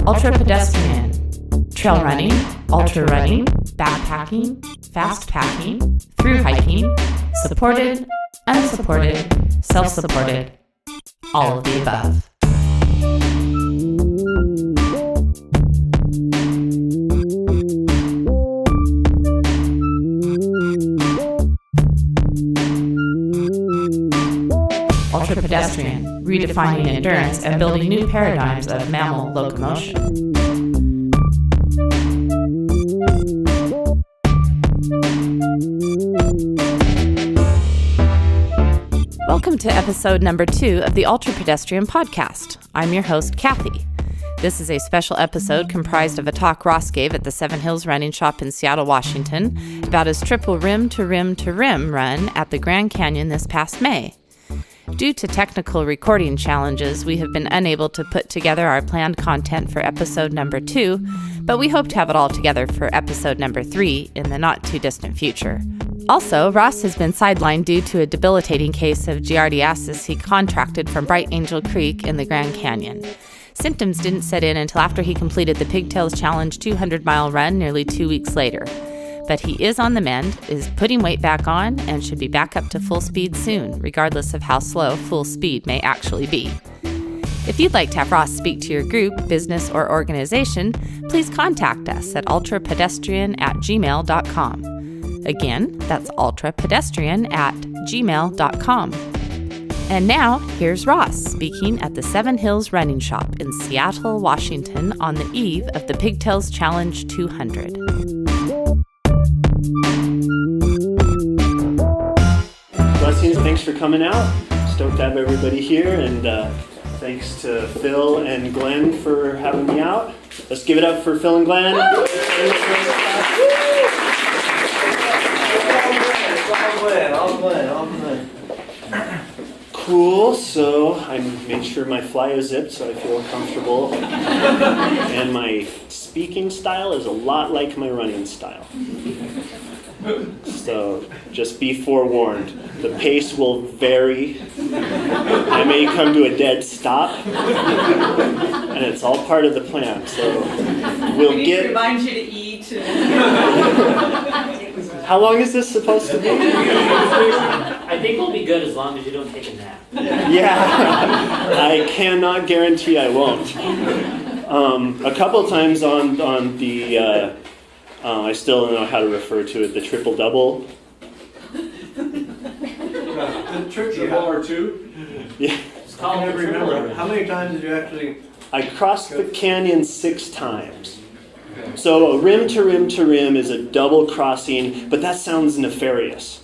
UltraPedestrian, trail running, ultra running, backpacking, fast packing, through hiking, supported, unsupported, self-supported, all of the above. UltraPedestrian, redefining endurance and building new paradigms of mammal locomotion. Welcome to episode number 2 of the UltraPedestrian Podcast. I'm your host, Kathy. This is a special episode comprised of a talk Ross gave at the Seven Hills Running Shop in Seattle, Washington, about his triple rim to rim to rim run at the Grand Canyon this past May. Due to technical recording challenges, we have been unable to put together our planned content for episode number 2, but we hope to have it all together for episode number 3 in the not-too-distant future. Also, Ross has been sidelined due to a debilitating case of giardiasis he contracted from Bright Angel Creek in the Grand Canyon. Symptoms didn't set in until after he completed the Pigtails Challenge 200-mile run nearly 2 weeks later. But he is on the mend, is putting weight back on, and should be back up to full speed soon, regardless of how slow full speed may actually be. If you'd like to have Ross speak to your group, business, or organization, please contact us at ultrapedestrian@gmail.com. Again, that's ultrapedestrian@gmail.com. And now, here's Ross speaking at the Seven Hills Running Shop in Seattle, Washington on the eve of the Pigtails Challenge 200. Blessings, thanks for coming out. Stoked to have everybody here, and thanks to Phil and Glenn for having me out. Let's give it up for Phil and Glenn. All Glenn. Cool, so I made sure my fly is zipped so I feel comfortable. And my speaking style is a lot like my running style. So just be forewarned, the pace will vary. I may come to a dead stop, and it's all part of the plan. So we'll get. Remind you to eat. How long is this supposed to be? I think we'll be good as long as you don't take a nap. Yeah, I cannot guarantee I won't. A couple times on the. I still don't know how to refer to it, the triple-double. The triple or two? Yeah. I never remember. How many times did you actually... I crossed the canyon 6 times. So a rim to rim to rim is a double crossing, but that sounds nefarious.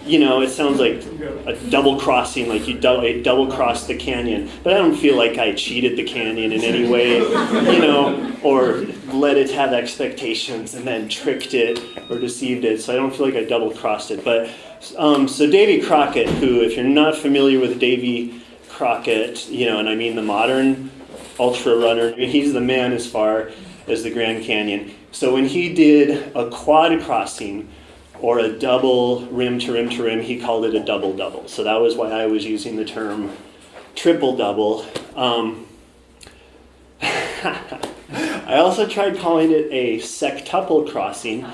You know, it sounds like a double crossing, like you double crossed the canyon. But I don't feel like I cheated the canyon in any way, you know, or let it have expectations and then tricked it or deceived it. So I don't feel like I double crossed it. But so Davy Crockett, who, if you're not familiar with Davy Crockett, you know, and I mean the modern ultra runner, I mean, he's the man as far as the Grand Canyon. So when he did a quad crossing, or a double rim to rim to rim, he called it a double-double. So that was why I was using the term triple-double. I also tried calling it a sectuple crossing,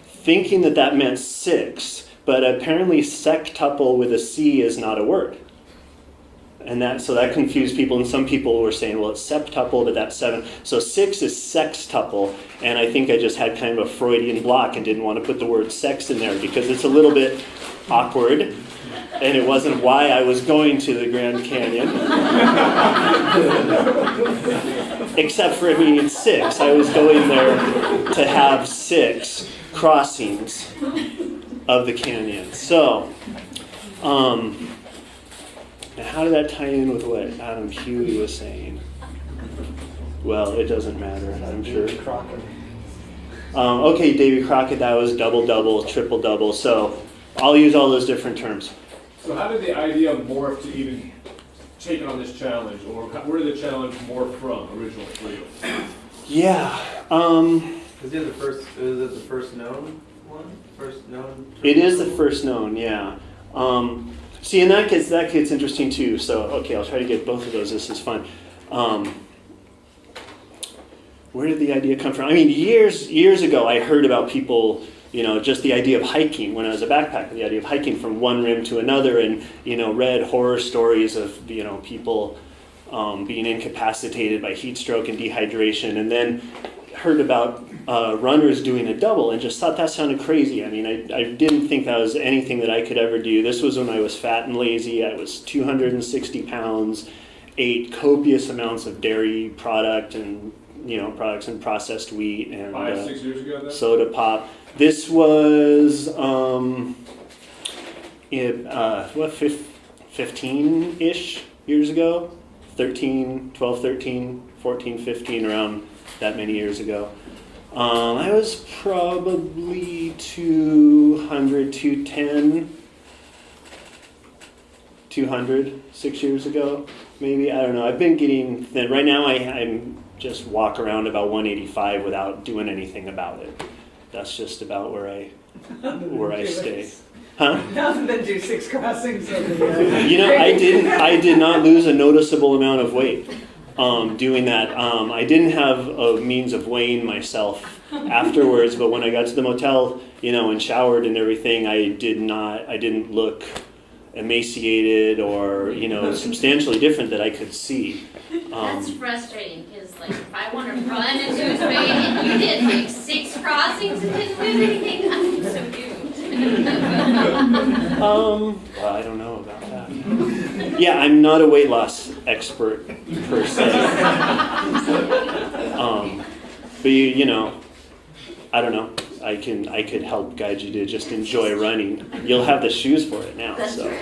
thinking that meant 6, but apparently sectuple with a C is not a word. And so that confused people, and some people were saying, well, it's septuple, but that's 7. So 6 is sextuple, and I think I just had kind of a Freudian block and didn't want to put the word sex in there because it's a little bit awkward, and it wasn't why I was going to the Grand Canyon. Except for it meaning 6. I was going there to have 6 crossings of the canyon. So, and how did that tie in with what Adam Huey was saying? Well, it doesn't matter, I'm sure. Okay, Davy Crockett, that was double-double, triple-double. So I'll use all those different terms. So how did the idea morph to even take on this challenge? Or where did the challenge morph from originally for you? Yeah. Is it the first known one? It is the first known, yeah. See, and that gets interesting too. So, okay, I'll try to get both of those. This is fun. where did the idea come from? I mean, years ago, I heard about people, just the idea of hiking when I was a backpacker, the idea of hiking from one rim to another, and, read horror stories of, people being incapacitated by heat stroke and dehydration, and then heard about runners doing a double and just thought that sounded crazy. I mean, I didn't think that was anything that I could ever do. This was when I was fat and lazy. I was 260 pounds, ate copious amounts of dairy product and products and processed wheat and 5-6 years ago then? soda pop. This was 15-ish years ago, 12, 13, 14, 15, around that many years ago. I was probably 200, 210, 200 6 years ago, maybe. I don't know. I've been getting thin. Right now I'm just walk around about 185 without doing anything about it. That's just about where I stay. Huh? Other than do 6 crossings. I did not lose a noticeable amount of weight doing that. I didn't have a means of weighing myself afterwards, but when I got to the motel, and showered and everything, I didn't look emaciated or, substantially different that I could see. That's frustrating because, if I want to run and lose weight and you did 6 crossings and didn't lose anything, I'm so doomed. Well, I don't know about that. Yeah, I'm not a weight loss expert per se. But I don't know. I could help guide you to just enjoy running. You'll have the shoes for it now. That's so. right.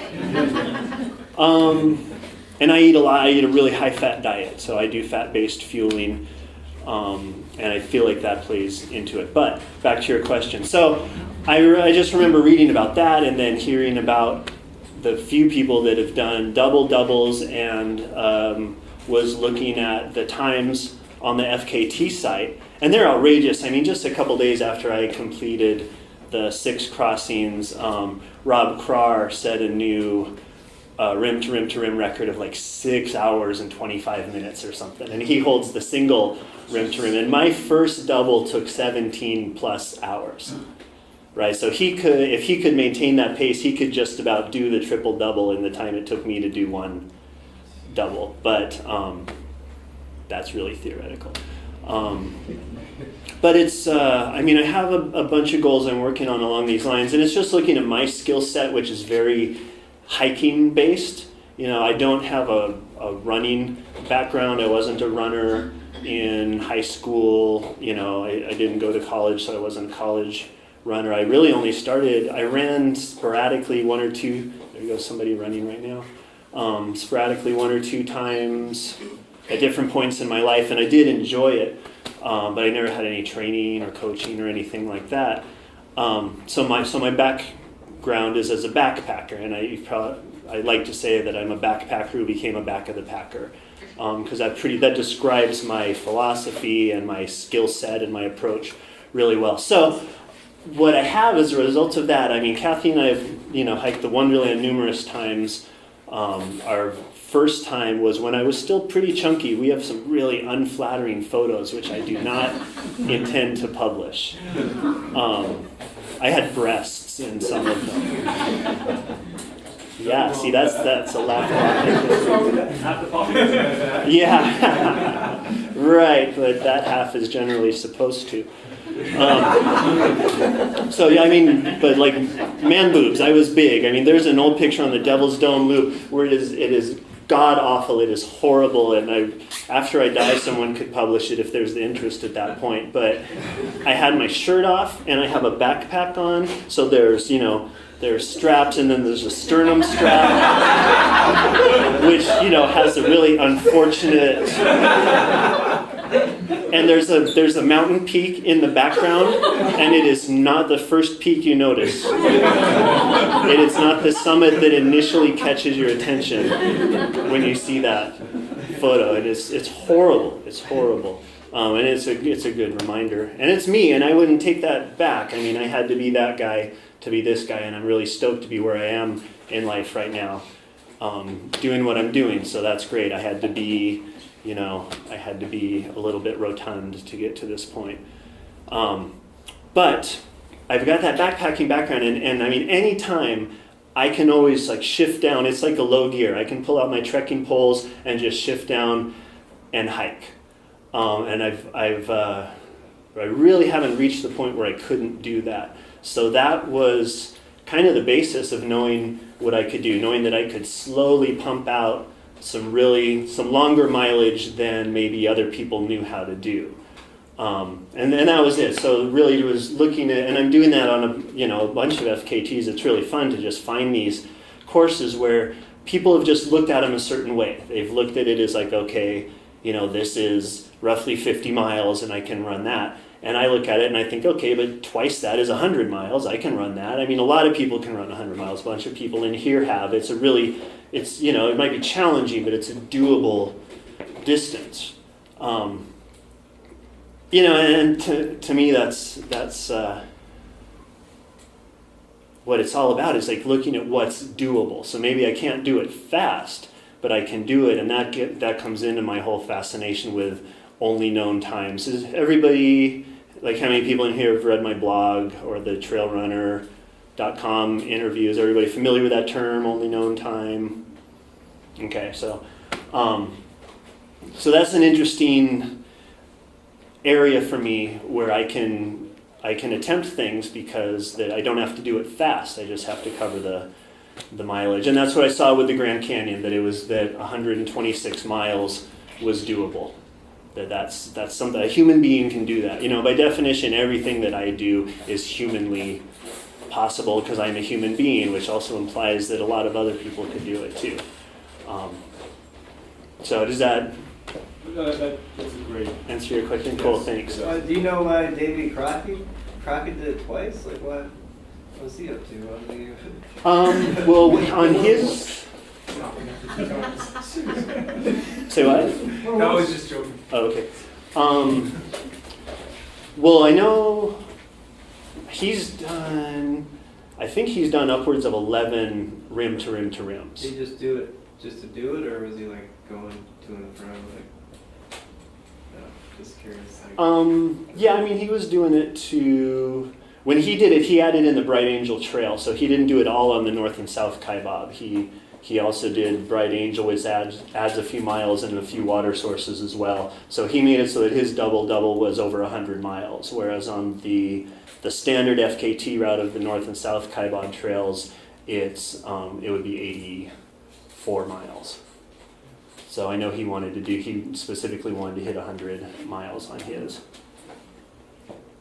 And I eat a lot. I eat a really high-fat diet, so I do fat-based fueling, and I feel like that plays into it. But back to your question. So I just remember reading about that and then hearing about the few people that have done doubles and was looking at the times on the FKT site. And they're outrageous. I mean, just a couple days after I completed the 6 crossings, Rob Krar set a new rim-to-rim-to-rim record of 6 hours and 25 minutes or something. And he holds the single rim-to-rim. And my first double took 17 plus hours. Right, so if he could maintain that pace, he could just about do the triple double in the time it took me to do one double. But that's really theoretical. But it's, I have a bunch of goals I'm working on along these lines, and it's just looking at my skill set, which is very hiking based. I don't have a running background. I wasn't a runner in high school. I didn't go to college, so I wasn't a college runner. I really only I ran sporadically one or two, there goes somebody running right now, sporadically 1 or 2 times at different points in my life, and I did enjoy it, but I never had any training or coaching or anything like that. So my background is as a backpacker, and I like to say that I'm a backpacker who became a back of the packer, because that describes my philosophy and my skill set and my approach really well. So what I have as a result of that, Kathy and I have, hiked the Wonderland numerous times. Our first time was when I was still pretty chunky. We have some really unflattering photos, which I do not intend to publish. I had breasts in some of them. Yeah, see, that's a laugh. Half the population. Yeah, right, but that half is generally supposed to. So yeah, but man boobs, I was big. There's an old picture on the Devil's Dome loop where it is god awful, it is horrible, and after I die someone could publish it if there's the interest at that point. But I had my shirt off and I have a backpack on, so there's straps, and then there's a sternum strap, which has a really unfortunate. And there's a mountain peak in the background, and it is not the first peak you notice. It is not the summit that initially catches your attention when you see that photo. It's horrible. It's horrible. And it's a good reminder. And it's me, and I wouldn't take that back. I had to be that guy to be this guy, and I'm really stoked to be where I am in life right now, doing what I'm doing. So that's great. I had to be I had to be a little bit rotund to get to this point. But I've got that backpacking background, and I mean, anytime I can always like shift down. It's like a low gear. I can pull out my trekking poles and just shift down and hike. And I really haven't reached the point where I couldn't do that. So that was kind of the basis of knowing what I could do, knowing that I could slowly pump out some longer mileage than maybe other people knew how to do. And that was it. So really it was looking at, and I'm doing that on a bunch of FKTs. It's really fun to just find these courses where people have just looked at them a certain way. They've looked at it as like, okay, this is roughly 50 miles and I can run that. And I look at it and I think, okay, but twice that is 100 miles. I can run that. I mean, a lot of people can run 100 miles. A bunch of people in here have. It might be challenging, but it's a doable distance. And to me, that's what it's all about, is like looking at what's doable. So maybe I can't do it fast, but I can do it, and that comes into my whole fascination with only known times. Is everybody, like how many people in here have read my blog or the Trailrunner.com interviews? Everybody familiar with that term, only known time? Okay, so that's an interesting area for me where I can attempt things because I don't have to do it fast. I just have to cover the mileage. And that's what I saw with the Grand Canyon, that 126 miles was doable. That's something, a human being can do that. By definition, everything that I do is humanly possible because I'm a human being, which also implies that a lot of other people could do it too. So does that That's a great answer your question? Yes. Cool, thanks. Do you know why Davy Crockett did it twice? Like what was he up to? Well, on his... Say what? No, I was just joking. Oh, okay. Well, I know I think he's done upwards of 11 rim to rim to rims. Did he just do it just to do it, or was he like going to and fro? Just curious. Yeah, I mean, he was doing it when he did it, he added in the Bright Angel Trail, so he didn't do it all on the North and South Kaibab. He also did Bright Angel, which adds a few miles and a few water sources as well. So he made it so that his double was over 100 miles, whereas on the standard FKT route of the North and South Kaibab trails, it would be 84 miles. So I know he specifically wanted to hit 100 miles on his.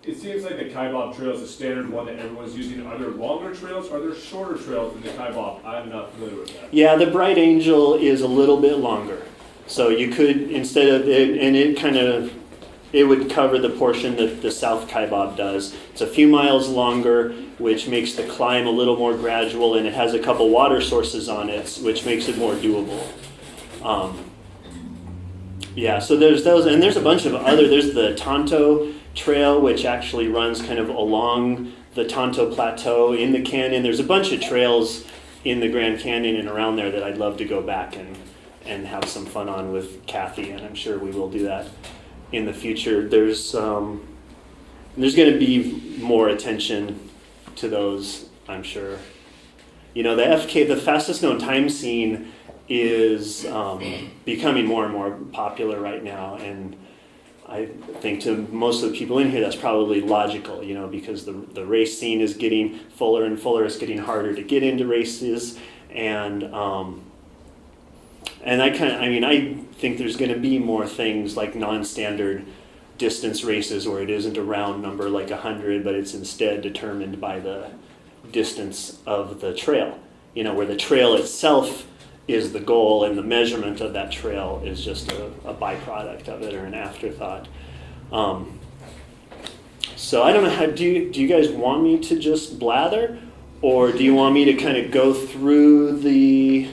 It seems like the Kaibab Trail is the standard one that everyone's using. Are there longer trails? Are there shorter trails than the Kaibab? I'm not familiar with that. Yeah, the Bright Angel is a little bit longer. So you could, instead of it, and it would cover the portion that the South Kaibab does. It's a few miles longer, which makes the climb a little more gradual, and it has a couple water sources on it, which makes it more doable. Yeah, so there's those, and there's a bunch of there's the Tonto Trail, which actually runs kind of along the Tonto Plateau in the canyon. There's a bunch of trails in the Grand Canyon and around there that I'd love to go back and have some fun on with Kathy, and I'm sure we will do that in the future. There's going to be more attention to those, I'm sure. The fastest known time scene is becoming more and more popular right now, and I think to most of the people in here that's probably logical, because the race scene is getting fuller and fuller. It's getting harder to get into races, and I think there's going to be more things like non-standard distance races where it isn't a round number like 100, but it's instead determined by the distance of the trail. Where the trail itself is the goal, and the measurement of that trail is just a byproduct of it or an afterthought. So I don't know, do you guys want me to just blather, or do you want me to kind of go through the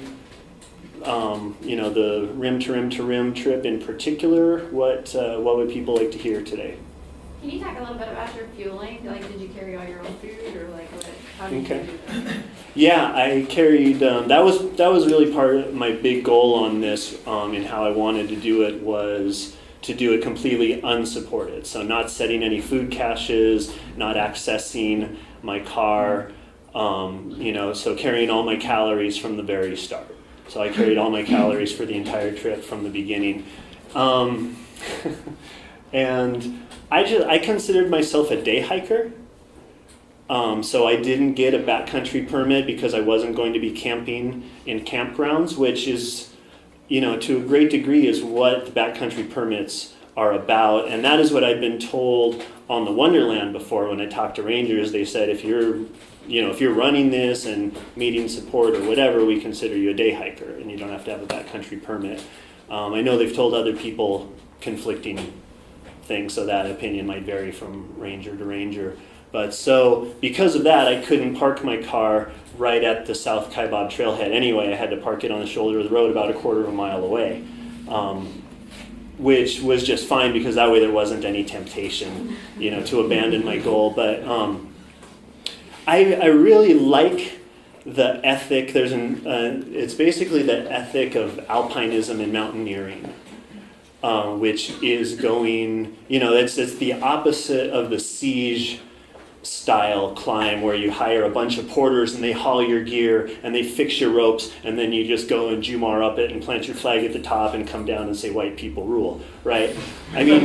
rim to rim to rim trip in particular? What would people like to hear today? Can you talk a little bit about your fueling? Like, did you carry all your own food, or like how did you do that? Yeah, I carried, that was really part of my big goal on this, and how I wanted to do it was to do it completely unsupported. So not setting any food caches, not accessing my car, so carrying all my calories from the very start. So I carried all my calories for the entire trip from the beginning. And I considered myself a day hiker. So I didn't get a backcountry permit because I wasn't going to be camping in campgrounds, which is, to a great degree is what the backcountry permits are about. And that is what I've been told on the Wonderland before when I talked to rangers. They said, if you're running this and meeting support or whatever, we consider you a day hiker and you don't have to have a backcountry permit. I know they've told other people conflicting things, so that opinion might vary from ranger to ranger. But so because of that, I couldn't park my car right at the South Kaibab trailhead anyway. I had to park it on the shoulder of the road about a quarter of a mile away, which was just fine because that way there wasn't any temptation, to abandon my goal. But I really like the ethic. It's basically the ethic of alpinism and mountaineering, which is going, it's the opposite of the siege style climb where you hire a bunch of porters and they haul your gear and they fix your ropes and then you just go and Jumar up it and plant your flag at the top and come down and say white people rule, right? I mean,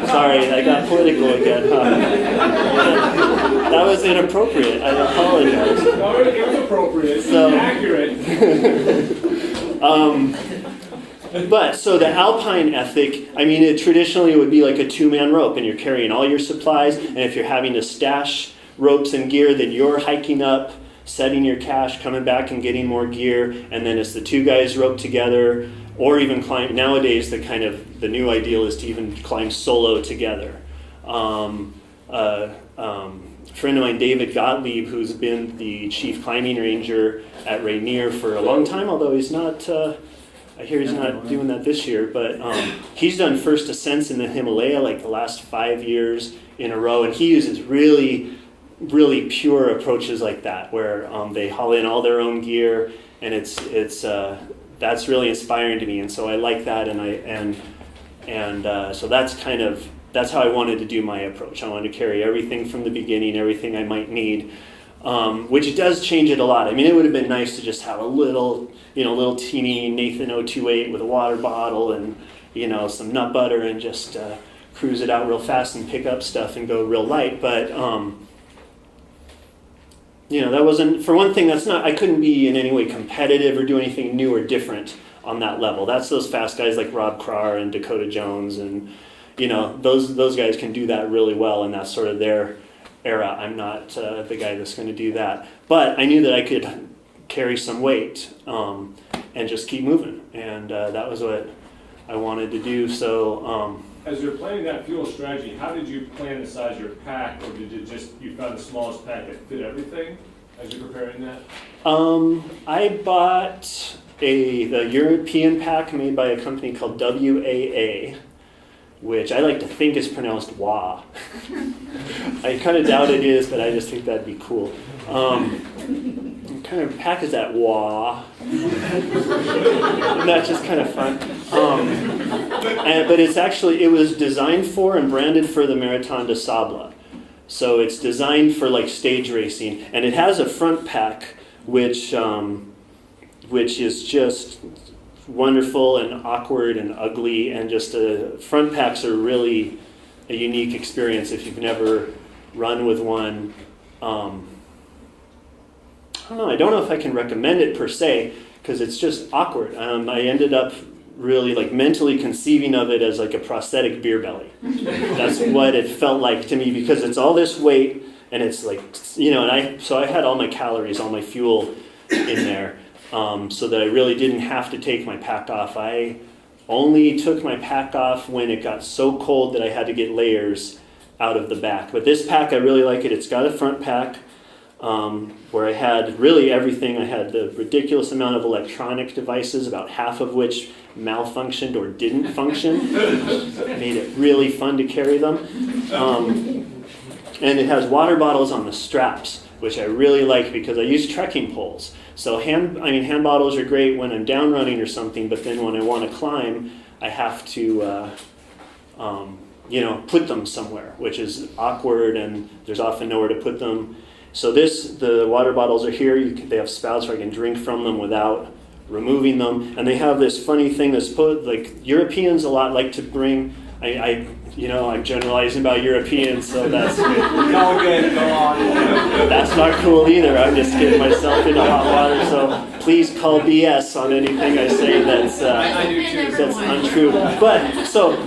sorry, I got political again, huh? That was inappropriate, I apologize. No, it was appropriate, So, accurate. But so the alpine ethic, it traditionally would be like a two-man rope and you're carrying all your supplies, and if you're having to stash ropes and gear, then you're hiking up, setting your cache, coming back and getting more gear, and then it's the two guys roped together, or even climb. Nowadays the new ideal is to even climb solo together. A friend of mine, David Gottlieb, who's been the chief climbing ranger at Rainier for a long time, although he's not... I hear he's not doing that this year, but he's done first ascents in the Himalaya like the last 5 years in a row, and he uses really, really pure approaches like that, where they haul in all their own gear, and that's really inspiring to me, and so I like that, so that's how I wanted to do my approach. I wanted to carry everything from the beginning, everything I might need. Which does change it a lot. It would have been nice to just have a little teeny Nathan 028 with a water bottle and, some nut butter and just cruise it out real fast and pick up stuff and go real light. But, that wasn't, for one thing, I couldn't be in any way competitive or do anything new or different on that level. That's those fast guys like Rob Krar and Dakota Jones and, those guys can do that really well, and that's sort of their era. I'm not the guy that's going to do that. But I knew that I could carry some weight and just keep moving. And that was what I wanted to do. So as you're planning that fuel strategy, how did you plan the size of your pack, or did you found the smallest pack that fit everything as you're preparing that? I bought the European pack made by a company called WAA, which I like to think is pronounced WA. I kind of doubt it is, but I just think that'd be cool. What kind of pack is that, WA? And that's just kind of fun. But it was designed for and branded for the Marathon des Sables. So it's designed for like stage racing, and it has a front pack which is just wonderful and awkward and ugly, and just front packs are really a unique experience if you've never run with one. I don't know if I can recommend it per se, because it's just awkward. I ended up really mentally conceiving of it as like a prosthetic beer belly. That's what it felt like to me, because it's all this weight and it's like, so I had all my calories, all my fuel in there. So that I really didn't have to take my pack off. I only took my pack off when it got so cold that I had to get layers out of the back. But this pack, I really like it. It's got a front pack where I had really everything. I had the ridiculous amount of electronic devices, about half of which malfunctioned or didn't function. Made it really fun to carry them. And it has water bottles on the straps. which I really like because I use trekking poles. So hand bottles are great when I'm down running or something, but then when I want to climb, I have to put them somewhere, which is awkward, and there's often nowhere to put them. So the water bottles are here. They have spouts where I can drink from them without removing them, and they have this funny thing that's like Europeans a lot like to bring. I'm generalizing about Europeans, so that's No good, go on. that's not cool either. I'm just getting myself into hot water, so please call BS on anything I say I do too. that's untrue. But so,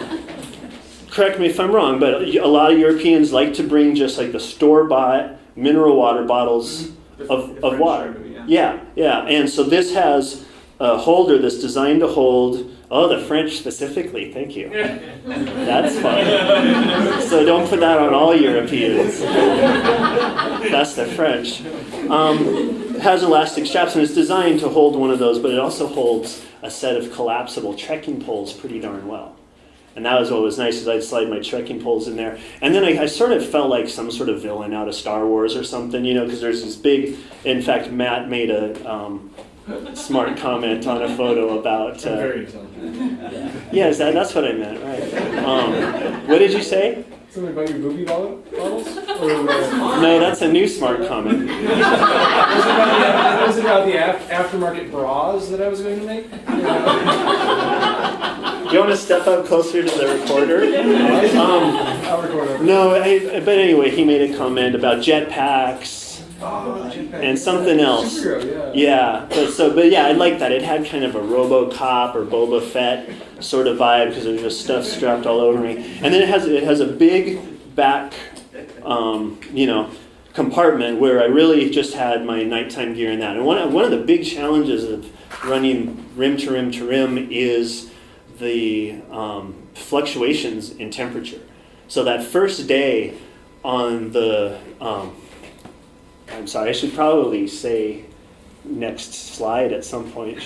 correct me if I'm wrong, but a lot of Europeans like to bring just like the store-bought mineral water bottles of water. Yeah, and so this has a holder that's designed to hold. Oh, the French specifically, thank you. That's fun. So don't put that on all Europeans. That's the French. It has elastic straps, and it's designed to hold one of those, but it also holds a set of collapsible trekking poles pretty darn well. And that was what was nice, is I'd slide my trekking poles in there. And then I sort of felt like some sort of villain out of Star Wars or something, because there's this big, in fact, Matt made a smart comment on a photo about... Very intelligent. Yeah, that's what I meant, right. What did you say? Something about your booby bottles? Or, No, that's a new smart comment. was it about the aftermarket bras that I was going to make? You want to step up closer to the recorder? I'll record over. No, but anyway, he made a comment about jetpacks. And something else. Superhero, Yeah, but yeah, I like that. It had kind of a RoboCop or Boba Fett sort of vibe because there's just stuff strapped all over me. And then it has a big back, compartment where I really just had my nighttime gear in that. And one of the big challenges of running rim to rim to rim is the fluctuations in temperature. So that first day on the I'm sorry, I should probably say next slide at some point.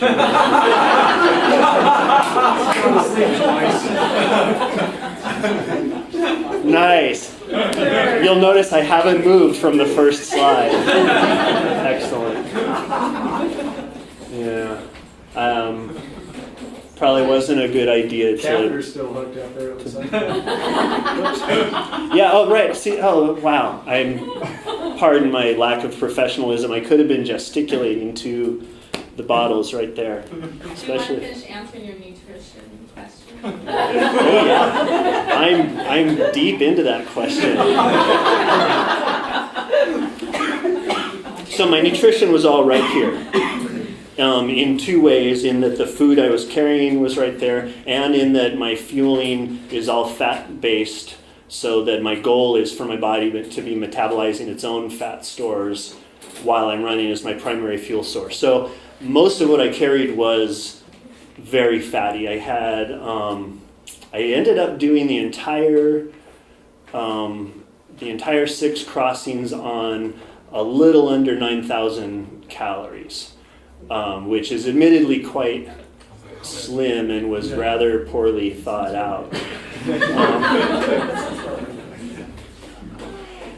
Nice. You'll notice I haven't moved from the first slide. Excellent. Yeah. Probably wasn't a good idea to... Catheter's still hooked up there at the side. Yeah, oh, right. See, oh, wow. Pardon my lack of professionalism. I could have been gesticulating to the bottles right there. Especially. Do you want to finish answering your nutrition question? Oh, yeah. I'm deep into that question. So my nutrition was all right here. In two ways, in that the food I was carrying was right there, and in that my fueling is all fat-based, so that my goal is for my body to be metabolizing its own fat stores while I'm running as my primary fuel source. So most of what I carried was very fatty. I had, I ended up doing the entire 6 crossings on a little under 9,000 calories. Which is admittedly quite slim and was rather poorly thought out.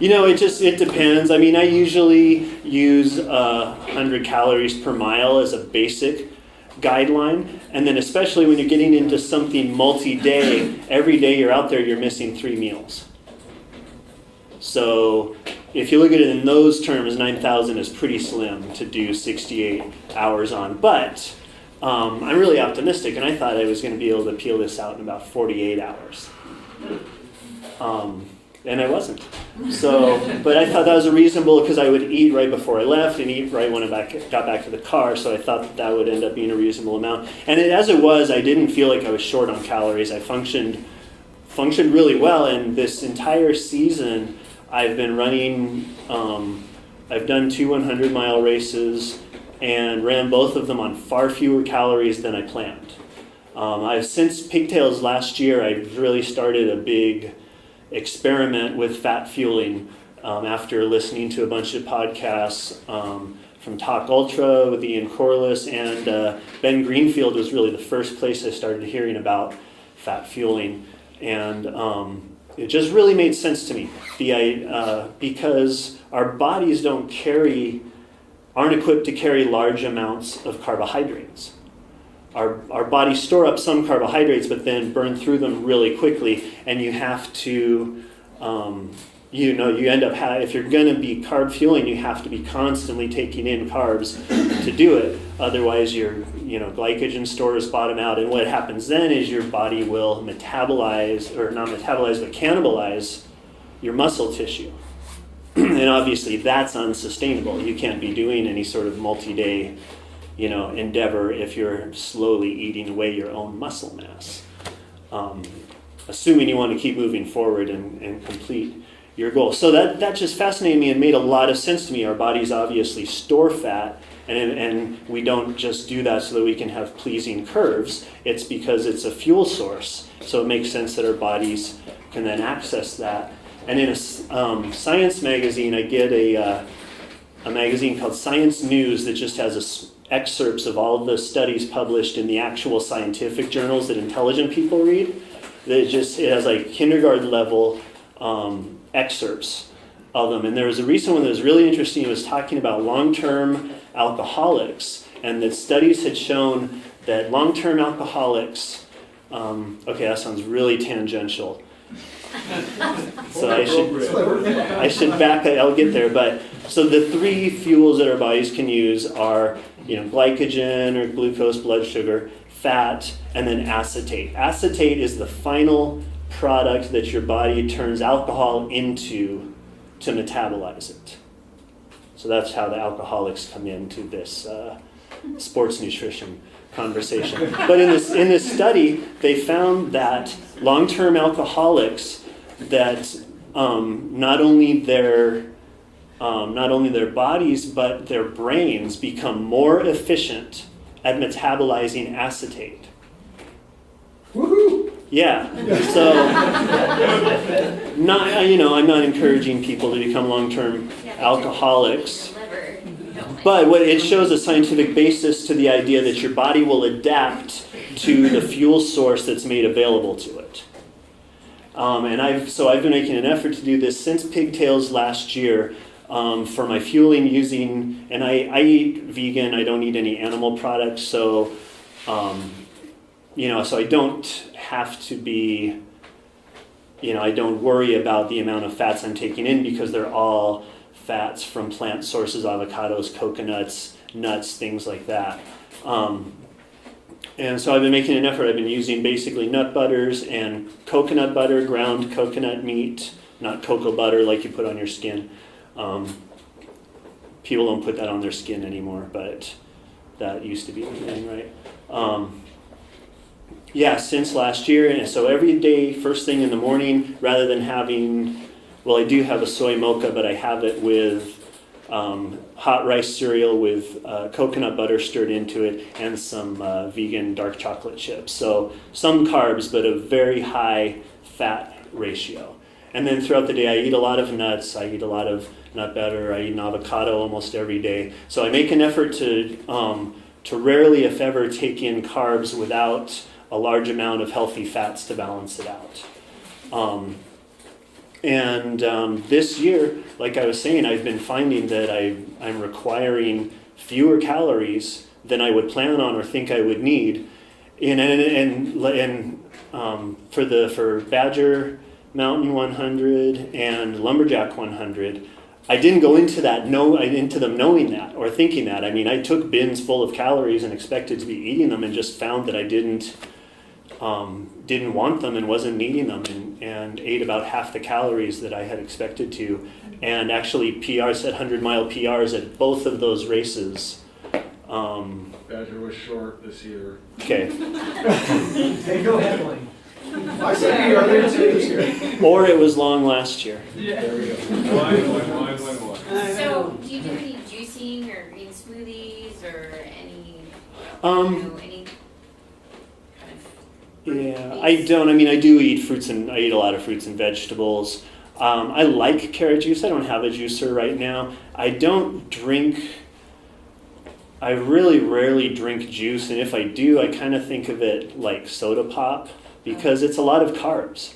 It depends. I mean, I usually use 100 calories per mile as a basic guideline, and then especially when you're getting into something multi-day, every day you're out there, you're missing 3 meals. So if you look at it in those terms, 9,000 is pretty slim to do 68 hours on. But I'm really optimistic, and I thought I was going to be able to peel this out in about 48 hours. And I wasn't. But I thought that was reasonable because I would eat right before I left and eat right when I got back to the car. So I thought that would end up being a reasonable amount. And as it was, I didn't feel like I was short on calories. I functioned really well, and this entire season I've been running, I've done 2 100-mile races and ran both of them on far fewer calories than I planned. Since Pigtails last year, I've really started a big experiment with fat fueling after listening to a bunch of podcasts from Talk Ultra with Ian Corliss, and Ben Greenfield was really the first place I started hearing about fat fueling. And It just really made sense to me. Because our bodies aren't equipped to carry large amounts of carbohydrates. Our bodies store up some carbohydrates, but then burn through them really quickly, and you have to, you end up if you're going to be carb fueling, you have to be constantly taking in carbs to do it. Otherwise, your glycogen stores bottom out, and what happens then is your body will metabolize, or not metabolize, but cannibalize your muscle tissue. And obviously, that's unsustainable. You can't be doing any sort of multi-day endeavor if you're slowly eating away your own muscle mass. Assuming you want to keep moving forward and complete your goal. So that just fascinated me and made a lot of sense to me. Our bodies obviously store fat, and we don't just do that so that we can have pleasing curves. It's because it's a fuel source. So it makes sense that our bodies can then access that. And in a science magazine, I get a magazine called Science News that just has excerpts of all of the studies published in the actual scientific journals that intelligent people read. It has like kindergarten level excerpts of them. And there was a recent one that was really interesting. It was talking about long-term alcoholics, and that studies had shown that long-term alcoholics, okay, that sounds really tangential. So I should back it, I'll get there. But so the three fuels that our bodies can use are, glycogen or glucose, blood sugar, fat, and then acetate. Acetate is the final product that your body turns alcohol into to metabolize it. So that's how the alcoholics come into this sports nutrition conversation. But in this study, they found that long-term alcoholics, that not only their bodies but their brains become more efficient at metabolizing acetate. Woohoo! Yeah. So, I'm not encouraging people to become long-term alcoholics. But what it shows a scientific basis to the idea that your body will adapt to the fuel source that's made available to it. And I've been making an effort to do this since Pigtails last year for my fueling and I eat vegan. I don't eat any animal products, so so I don't have to be, I don't worry about the amount of fats I'm taking in because they're all fats from plant sources, avocados, coconuts, nuts, things like that. And so I've been making an effort. I've been using basically nut butters and coconut butter, ground coconut meat, not cocoa butter like you put on your skin. People don't put that on their skin anymore, but that used to be the thing, right? Since last year. And so every day, first thing in the morning, rather than having, I do have a soy mocha, but I have it with hot rice cereal with coconut butter stirred into it and some vegan dark chocolate chips. So some carbs, but a very high fat ratio. And then throughout the day, I eat a lot of nuts. I eat a lot of nut butter. I eat an avocado almost every day. So I make an effort to rarely, if ever, take in carbs without a large amount of healthy fats to balance it out. This year, like I was saying, I've been finding that I'm requiring fewer calories than I would plan on or think I would need. For Badger Mountain 100 and Lumberjack 100, I didn't go into them knowing that or thinking that. I mean, I took bins full of calories and expected to be eating them, and just found that I didn't want them and wasn't needing them, and ate about half the calories that I had expected to, and actually PRs at 100-mile PRs at both of those races. Badger was short this year. Okay. Hey, go ahead, Wayne. I said you earlier too this year. Or it was long last year. There we go. Wine. So, do you do any juicing or green smoothies or any, any kind of Yeah, I don't. I mean, I do eat fruits, and I eat a lot of fruits and vegetables. I like carrot juice. I don't have a juicer right now. I really rarely drink juice, and if I do, I kind of think of it like soda pop, because it's a lot of carbs.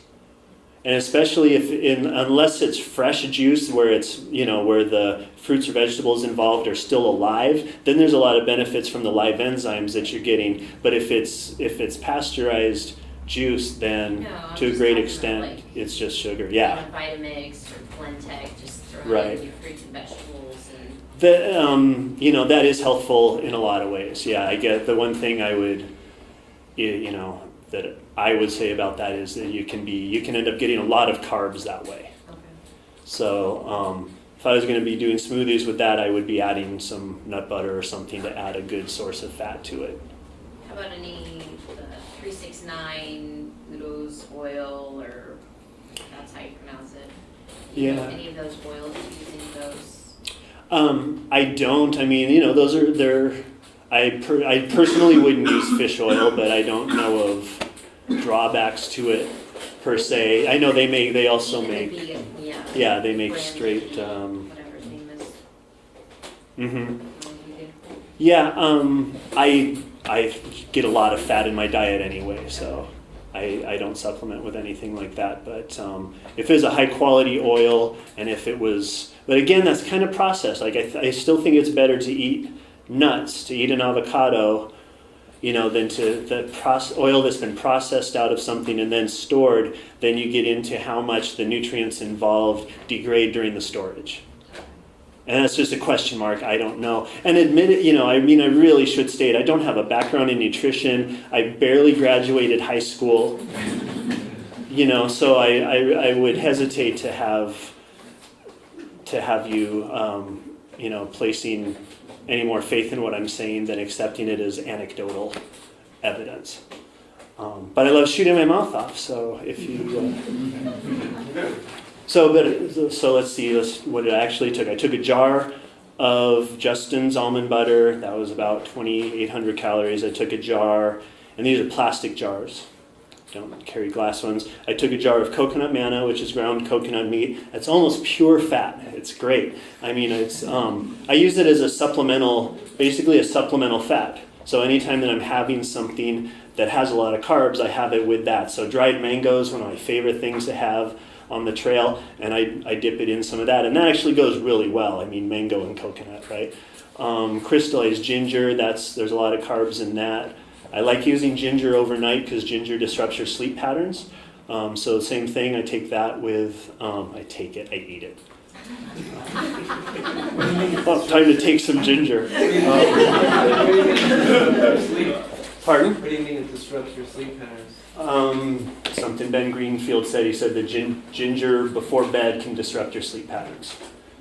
And especially unless it's fresh juice where it's, where the fruits or vegetables involved are still alive, then there's a lot of benefits from the live enzymes that you're getting. But if it's pasteurized juice, then I'm to a just great talking extent, about, it's just sugar. like, Yeah. Vitamix or Blendtec, just throw Right. in your fruits and vegetables and. That is helpful in a lot of ways. Yeah, I get the one thing I would, that I would say about that is that you can end up getting a lot of carbs that way. Okay. So if I was going to be doing smoothies with that, I would be adding some nut butter or something to add a good source of fat to it. How about any 369 noodles oil, or that's how you pronounce it? Yeah. Any of those oils, using those? I don't. I mean, I personally wouldn't use fish oil, but I don't know of drawbacks to it per se. I know they also make, Vegan, they make brand, straight, whatever his name is. mhm. Vegan. Yeah, I get a lot of fat in my diet anyway, so I don't supplement with anything like that. But if it's a high quality oil, and if it was, but again, that's kind of processed. Like I still think it's better to eat nuts, to eat an avocado, than the oil that's been processed out of something and then stored. Then you get into how much the nutrients involved degrade during the storage. And that's just a question mark. I don't know. And admit it, I really should state, I don't have a background in nutrition. I barely graduated high school. So I would hesitate to have you, placing any more faith in what I'm saying than accepting it as anecdotal evidence. But I love shooting my mouth off. So if you, so let's see. What it actually took. I took a jar of Justin's almond butter. That was about 2,800 calories. I took a jar, and these are plastic jars. Don't carry glass ones. I took a jar of coconut manna, which is ground coconut meat. It's almost pure fat. It's great. I mean, I use it as basically a supplemental fat. So anytime that I'm having something that has a lot of carbs, I have it with that. So dried mangoes, one of my favorite things to have on the trail, and I dip it in some of that, and that actually goes really well. I mean, mango and coconut, right? Crystallized ginger, there's a lot of carbs in that. I like using ginger overnight because ginger disrupts your sleep patterns. So same thing, I take that with, I eat it. Well, time to take some ginger. Pardon? What do you mean it disrupts your sleep patterns? Something Ben Greenfield said. He said that ginger before bed can disrupt your sleep patterns.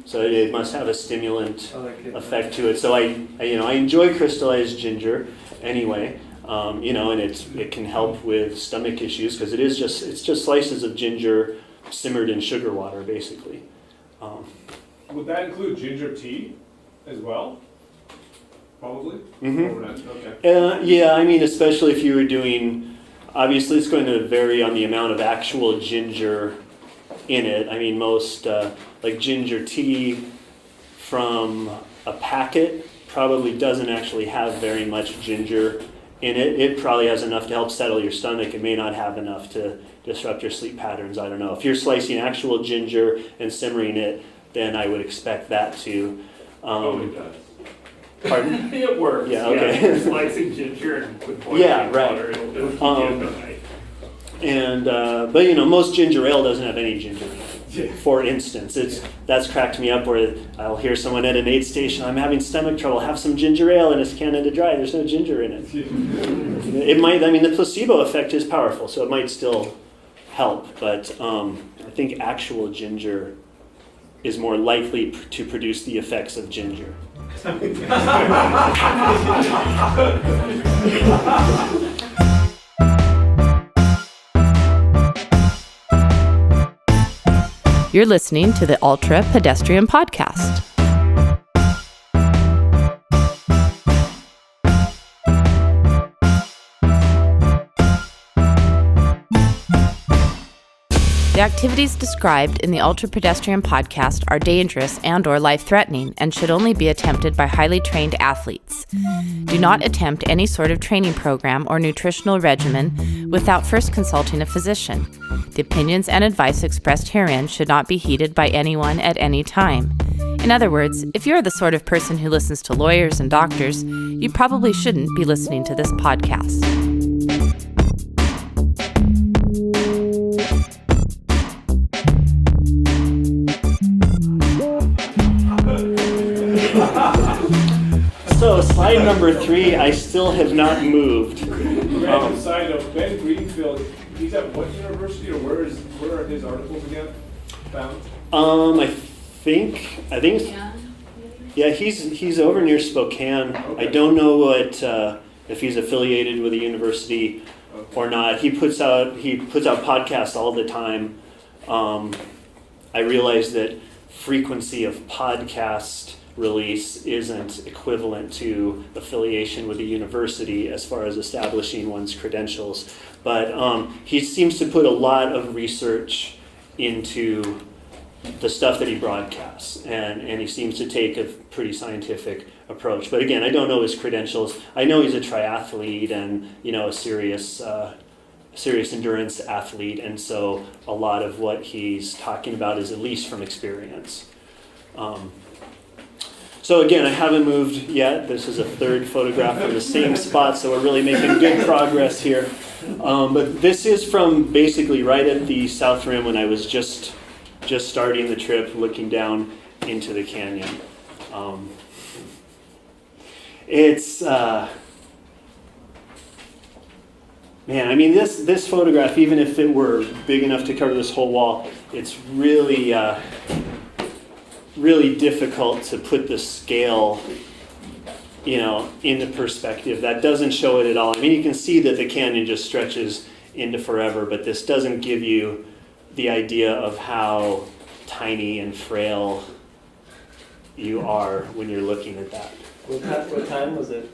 So it must have a stimulant effect to it. So I enjoy crystallized ginger anyway. And it can help with stomach issues because it's just slices of ginger simmered in sugar water, basically. Would that include ginger tea as well? Probably? Mhm. Overnight, okay. Yeah, I mean, especially if you were doing, obviously it's going to vary on the amount of actual ginger in it. I mean, most, like ginger tea from a packet probably doesn't actually have very much ginger in it. It probably has enough to help settle your stomach. It may not have enough to disrupt your sleep patterns. I don't know. If you're slicing actual ginger and simmering it, then I would expect that to. It does. Pardon? It works. Yeah, okay. Slicing ginger and with boiling Yeah, right. water, it'll keep you up at night. And but most ginger ale doesn't have any ginger in it. For instance, that's cracked me up where I'll hear someone at an aid station, I'm having stomach trouble, have some ginger ale, and it's Canada Dry. There's no ginger in it. It might. The placebo effect is powerful, so it might still help. But I think actual ginger is more likely to produce the effects of ginger. You're listening to the UltraPedestrian Podcast. The activities described in the UltraPedestrian Podcast are dangerous and/or life-threatening and should only be attempted by highly trained athletes. Do not attempt any sort of training program or nutritional regimen without first consulting a physician. The opinions and advice expressed herein should not be heeded by anyone at any time. In other words, if you're the sort of person who listens to lawyers and doctors, you probably shouldn't be listening to this podcast. So slide number 3, I still have not moved. Random side note, Ben Greenfield, he's at what university, or where are his articles again found? I think yeah, he's over near Spokane. Okay. I don't know what if he's affiliated with a university or not. He puts out podcasts all the time. I realize that frequency of podcast release isn't equivalent to affiliation with a university as far as establishing one's credentials, but he seems to put a lot of research into the stuff that he broadcasts, and he seems to take a pretty scientific approach. But again, I don't know his credentials. I know he's a triathlete and a serious endurance athlete, and so a lot of what he's talking about is at least from experience. So again, I haven't moved yet. This is a third photograph from the same spot, so we're really making good progress here. But this is from basically right at the south rim when I was just starting the trip, looking down into the canyon. It's man, I mean this photograph, even if it were big enough to cover this whole wall, it's really really difficult to put the scale into perspective. That doesn't show it at all. I mean, you can see that the canyon just stretches into forever, but this doesn't give you the idea of how tiny and frail you are when you're looking at that. What time was it?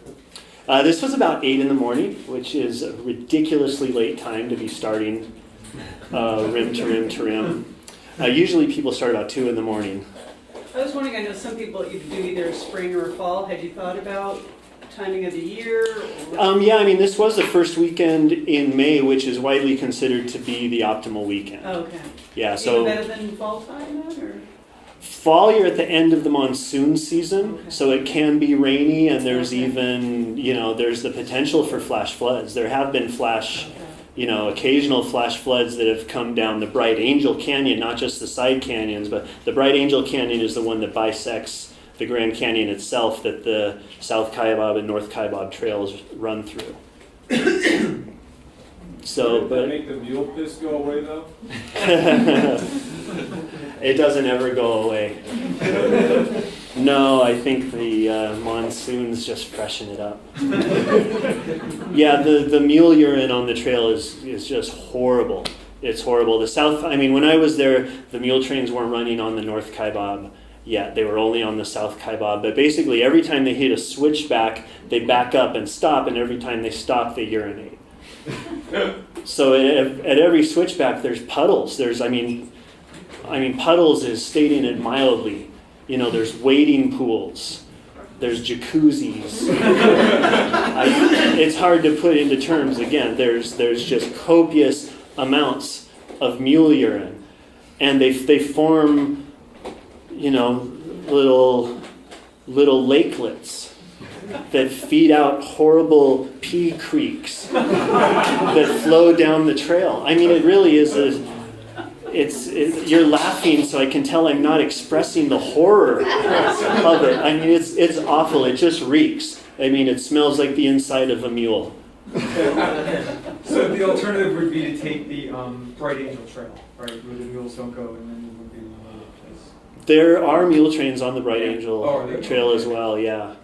This was about 8 in the morning, which is a ridiculously late time to be starting rim to rim to rim. Usually people start about 2 in the morning. I was wondering, I know some people do either spring or fall. Had you thought about timing of the year? Yeah, I mean, this was the first weekend in May, which is widely considered to be the optimal weekend. Oh, okay. Yeah, so better than fall time then, or? Fall, you're at the end of the monsoon season, Okay. so it can be rainy, and there's Okay. even, there's the potential for flash floods. There have been occasional flash floods that have come down the Bright Angel Canyon, not just the side canyons, but the Bright Angel Canyon is the one that bisects the Grand Canyon itself that the South Kaibab and North Kaibab trails run through. So, Did that make the mule piss go away though? It doesn't ever go away. No, I think the monsoons just freshen it up. Yeah, the mule urine on the trail is just horrible. It's horrible. When I was there, the mule trains weren't running on the North Kaibab yet. They were only on the South Kaibab. But basically, every time they hit a switchback, they back up and stop, and every time they stop, they urinate. So at every switchback, there's puddles. Puddles is stating it mildly. There's wading pools. There's jacuzzis. It's hard to put into terms. Again, there's just copious amounts of mule urine, and they form, little lakelets that feed out horrible pea creeks that flow down the trail. I mean, it really is you're laughing, so I can tell I'm not expressing the horror of it. I mean, it's awful. It just reeks. I mean, it smells like the inside of a mule. So the alternative would be to take the Bright Angel Trail, right, where the mules don't go, and then you would be in another place. There are mule trains on the Bright Angel Trail as well. Yeah.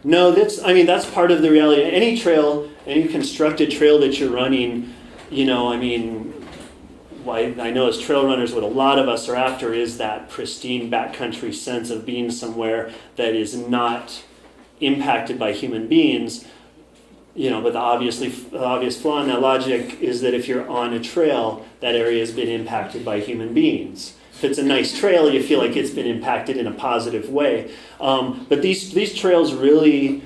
No, that's part of the reality. Any trail, any constructed trail that you're running, I know as trail runners, what a lot of us are after is that pristine backcountry sense of being somewhere that is not impacted by human beings. but the obvious flaw in that logic is that if you're on a trail, that area has been impacted by human beings. If it's a nice trail, you feel like it's been impacted in a positive way. But these trails really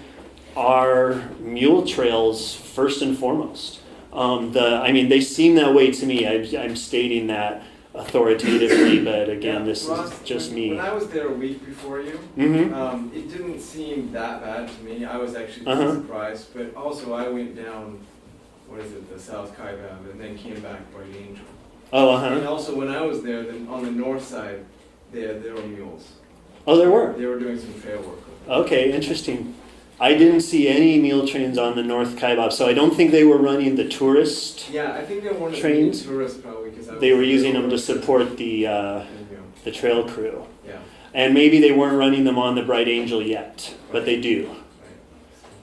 are mule trails first and foremost. They seem that way to me. I'm stating that authoritatively, but again, this is just me. When I was there a week before you, Mm-hmm. it didn't seem that bad to me. I was actually pretty surprised, but also I went down, the South Kaibab, and then came back by the Angel. Oh, And also when I was there, then on the north side, there were mules. Oh, there were? They were doing some trail work. Okay, interesting. I didn't see any mule trains on the North Kaibab, so I don't think they were running the tourist. Yeah, I think they wanted trains. to be tourists probably because They were using them to support the trail crew. Yeah. And maybe they weren't running them on the Bright Angel yet, but they do.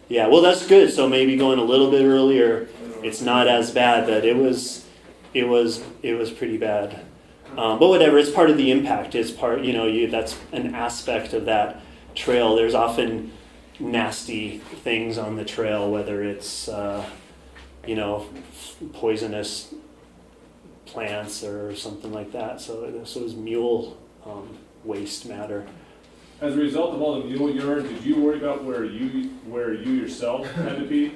Yeah, well, that's good. So maybe going a little bit earlier, it's not as bad. But it was pretty bad. But whatever, it's part of the impact. It's part, that's an aspect of that trail. There's often nasty things on the trail, whether it's poisonous plants or something like that. So is mule waste matter. As a result of all the mule urine, did you worry about where you yourself had to be?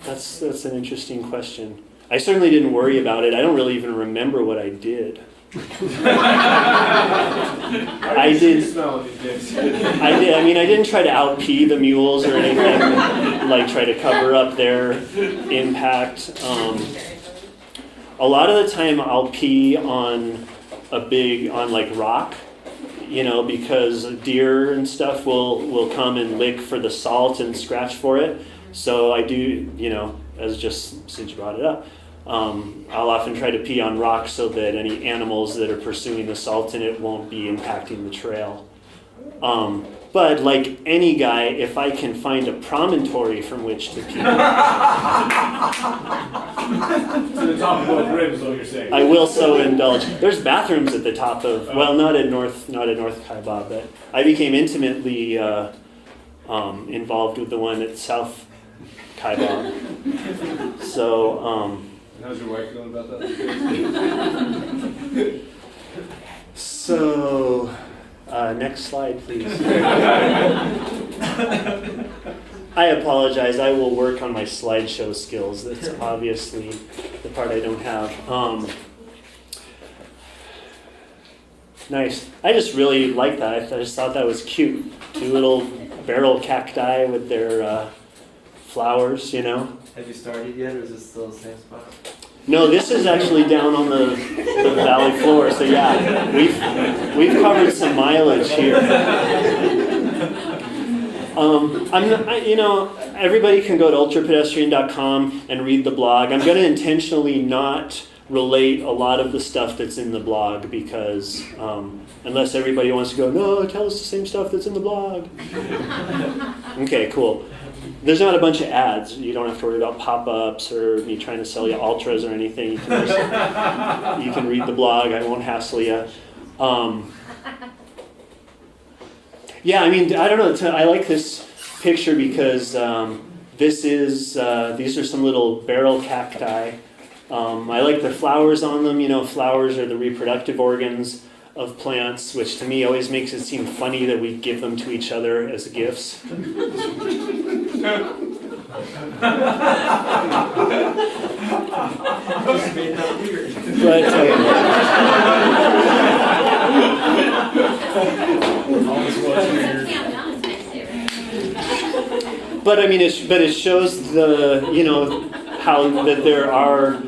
That's an interesting question. I certainly didn't worry about it. I don't really even remember what I did. I did. I didn't try to out-pee the mules or anything, like try to cover up their impact. A lot of the time I'll pee on rock, because deer and stuff will come and lick for the salt and scratch for it. So I do, since you brought it up, I'll often try to pee on rocks so that any animals that are pursuing the salt in it won't be impacting the trail. But like any guy, if I can find a promontory from which to pee, To the top of both ribs, is what you're saying. I will so indulge. There's bathrooms at the top of, not at North Kaibab, but I became intimately involved with the one at South Kaibab. So, how's your wife feeling about that? So, next slide, please. I apologize. I will work on my slideshow skills. That's obviously the part I don't have. Nice. I just really like that. I just thought that was cute. Two little barrel cacti with their flowers, Have you started yet, or is it still the same spot? No, this is actually down on the valley floor. So yeah, we've covered some mileage here. Everybody can go to ultrapedestrian.com and read the blog. I'm going to intentionally not relate a lot of the stuff that's in the blog because unless everybody wants to go, no, tell us the same stuff that's in the blog. Okay, cool. There's not a bunch of ads. You don't have to worry about pop-ups or me trying to sell you ultras or anything. You can read the blog. I won't hassle you. I don't know. I like this picture because these are some little barrel cacti. I like the flowers on them. Flowers are the reproductive organs of plants, which to me always makes it seem funny that we give them to each other as gifts. But it shows how that there are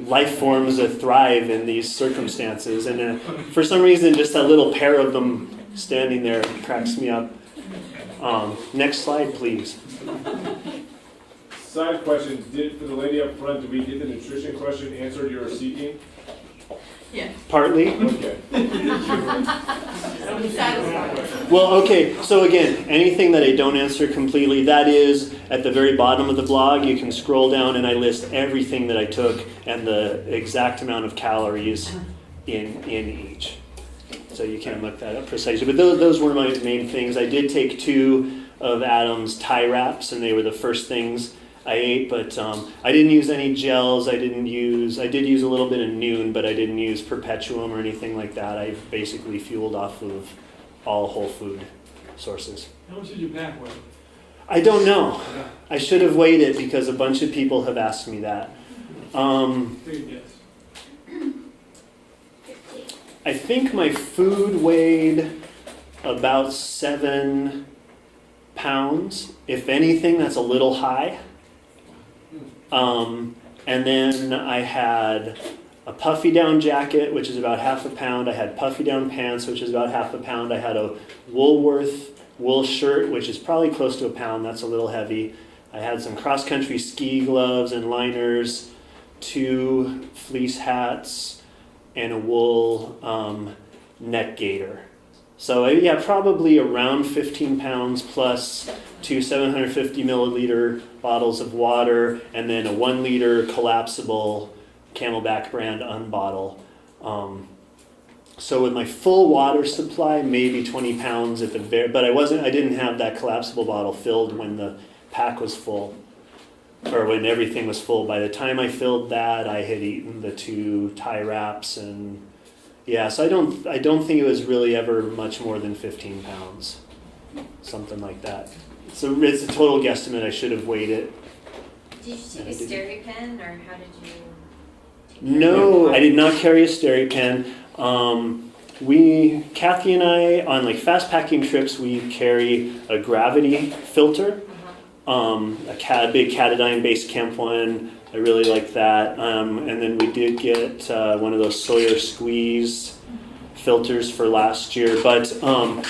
life forms that thrive in these circumstances, and for some reason, just that little pair of them standing there cracks me up. Next slide, please. Side question: for the lady up front, did we get the nutrition question answered you were seeking? Yeah. Partly. Okay. Well, okay, so again, anything that I don't answer completely, that is at the very bottom of the blog. You can scroll down and I list everything that I took and the exact amount of calories in each. So you can look that up precisely. But those were my main things. I did take 2 of Adam's tie wraps, and they were the first things I ate, but I didn't use any gels. I did use a little bit of Noon, but I didn't use Perpetuum or anything like that. I basically fueled off of all whole food sources. How much did you pack with? I don't know. I should have weighed it because a bunch of people have asked me that. Take a guess. I think my food weighed about 7 pounds. If anything, that's a little high. And then I had a puffy down jacket, which is about half a pound. I had puffy down pants, which is about half a pound. I had a Woolworth wool shirt, which is probably close to a pound. That's a little heavy. I had some cross-country ski gloves and liners, 2 fleece hats, and a wool neck gaiter. So yeah, probably around 15 pounds plus 2 750 milliliter bottles of water, and then a 1 liter collapsible Camelback brand unbottle. So with my full water supply, maybe 20 pounds at the very, but I didn't have that collapsible bottle filled when the pack was full, or when everything was full. By the time I filled that, I had eaten the 2 tie wraps, and yeah, so I don't think it was really ever much more than 15 pounds, something like that. So it's a total guesstimate. I should have weighed it. Did you take a SteriPen, or how did you? No, I did not carry a SteriPen. Kathy and I, on like fast packing trips, we carry a gravity filter, a big Catadine base camp one. I really like that. And then we did get one of those Sawyer Squeeze filters for last year. But on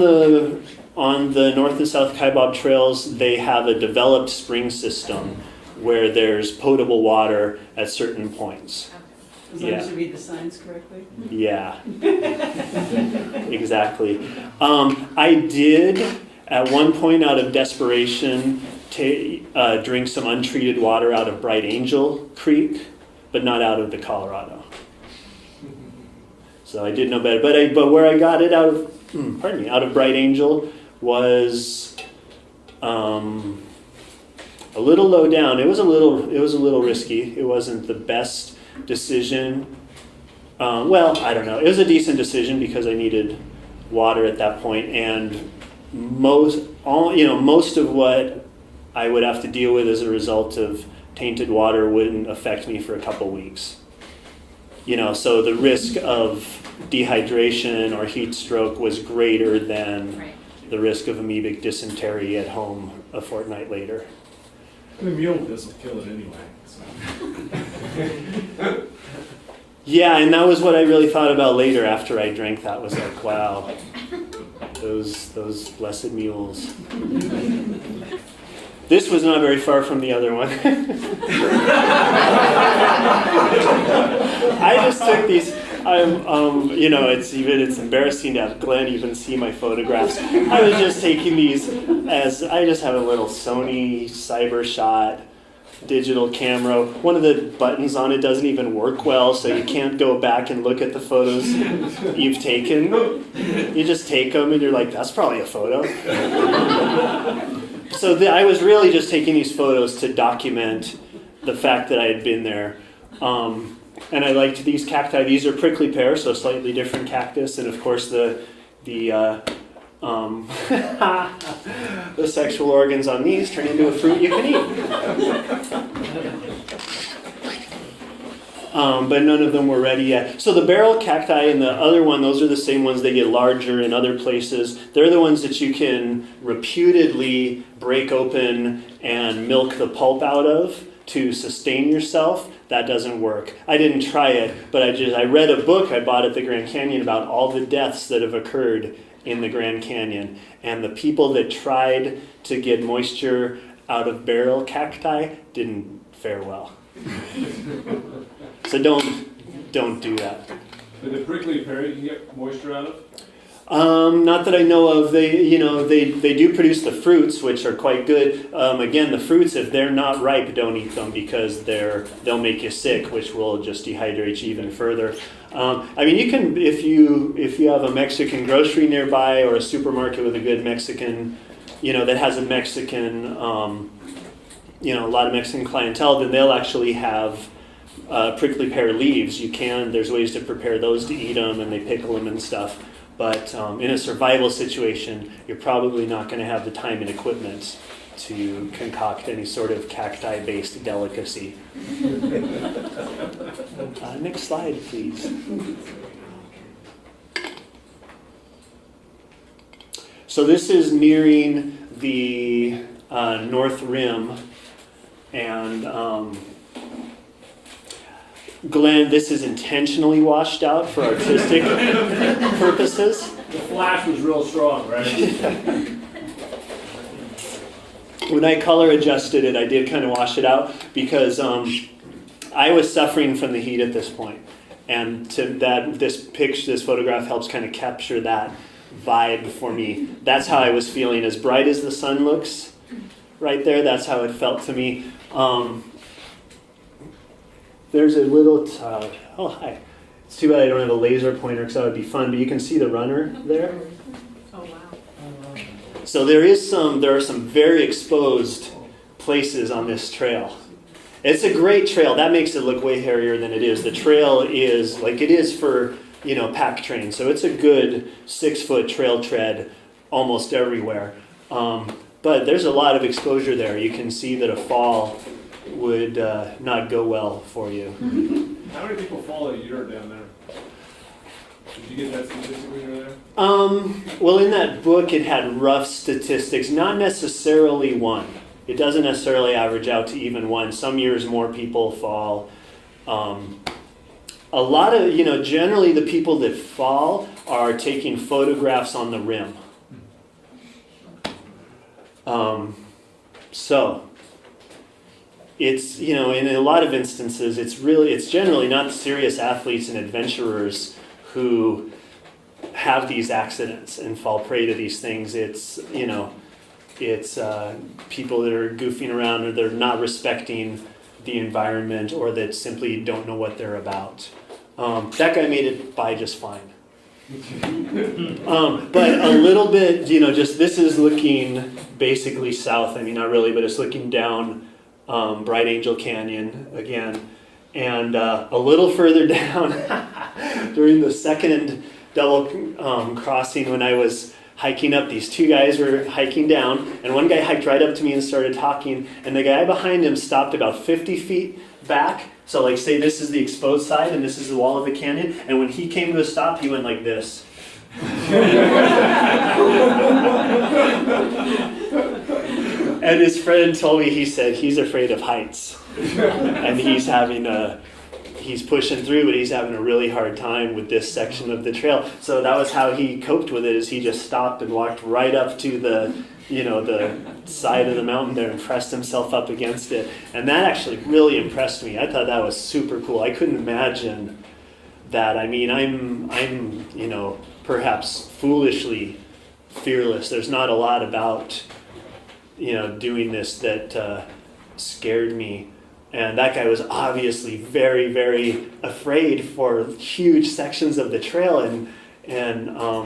the North and South Kaibab trails, they have a developed spring system where there's potable water at certain points. As long as you read the signs correctly. Yeah, exactly. I did, at one point out of desperation, drink some untreated water out of Bright Angel Creek, but not out of the Colorado. So I did know better. But where I got it out of Bright Angel was a little low down. It was a little risky. It wasn't the best decision. Well, I don't know. It was a decent decision because I needed water at that point, and most of what I would have to deal with as a result of tainted water wouldn't affect me for a couple weeks. So the risk of dehydration or heat stroke was greater than the risk of amoebic dysentery at home a fortnight later. The mule doesn't kill it anyway. So. Yeah, and that was what I really thought about later after I drank that, was like, wow, those blessed mules. This was not very far from the other one. I just took these. It's embarrassing to have Glenn even see my photographs. I was just taking these I just have a little Sony CyberShot digital camera. One of the buttons on it doesn't even work well, so you can't go back and look at the photos you've taken. You just take them and you're like, that's probably a photo. So I was really just taking these photos to document the fact that I had been there. And I liked these cacti. These are prickly pear, so slightly different cactus. And of course the sexual organs on these turn into a fruit you can eat. But none of them were ready yet. So the barrel cacti and the other one, those are the same ones. They get larger in other places. They're the ones that you can reputedly break open and milk the pulp out of to sustain yourself. That doesn't work. I didn't try it, but I read a book I bought at the Grand Canyon about all the deaths that have occurred in the Grand Canyon. And the people that tried to get moisture out of barrel cacti didn't fare well. So don't do that. But the prickly pear you can get moisture out of? Not that I know of. They do produce the fruits, which are quite good. Again, the fruits, if they're not ripe, don't eat them because they'll make you sick, which will just dehydrate you even further. You can, if you have a Mexican grocery nearby or a supermarket with a good Mexican, that has a Mexican, a lot of Mexican clientele, then they'll actually have prickly pear leaves. There's ways to prepare those to eat them, and they pickle them and stuff. But in a survival situation, you're probably not going to have the time and equipment to concoct any sort of cacti-based delicacy. Next slide, please. So this is nearing the North Rim, and Glenn, this is intentionally washed out for artistic purposes. The flash was real strong, right? When I color adjusted it, I did kind of wash it out because I was suffering from the heat at this point, and this photograph helps kind of capture that vibe for me. That's how I was feeling. As bright as the sun looks right there, that's how it felt to me. There's a little, oh hi. It's too bad I don't have a laser pointer because that would be fun, but you can see the runner there. Oh, wow. So there are some very exposed places on this trail. It's a great trail. That makes it look way hairier than it is. The trail is like it is for, pack train. So it's a good 6-foot trail tread almost everywhere. But there's a lot of exposure there. You can see that a fall would not go well for you. How many people fall a year down there? Did you get that statistic when you were there? Well, in that book, it had rough statistics, not necessarily one. It doesn't necessarily average out to even one. Some years more people fall. A lot of, generally the people that fall are taking photographs on the rim. So it's, in a lot of instances, it's generally not serious athletes and adventurers who have these accidents and fall prey to these things. It's people that are goofing around or they're not respecting the environment or that simply don't know what they're about. That guy made it by just fine. But a little bit, this is looking basically south. I mean, not really, but it's looking down Bright Angel Canyon again. And a little further down during the second double crossing when I was hiking up, these two guys were hiking down, and one guy hiked right up to me and started talking, and the guy behind him stopped about 50 feet back. So like say this is the exposed side and this is the wall of the canyon, and when he came to a stop, he went like this. And his friend told me, he said he's afraid of heights. And he's pushing through, but he's having a really hard time with this section of the trail. So that was how he coped with it, is he just stopped and walked right up to the side of the mountain there and pressed himself up against it. And that actually really impressed me. I thought that was super cool. I couldn't imagine that. I mean, I'm perhaps foolishly fearless. There's not a lot about, doing this that scared me. And that guy was obviously very, very afraid for huge sections of the trail, and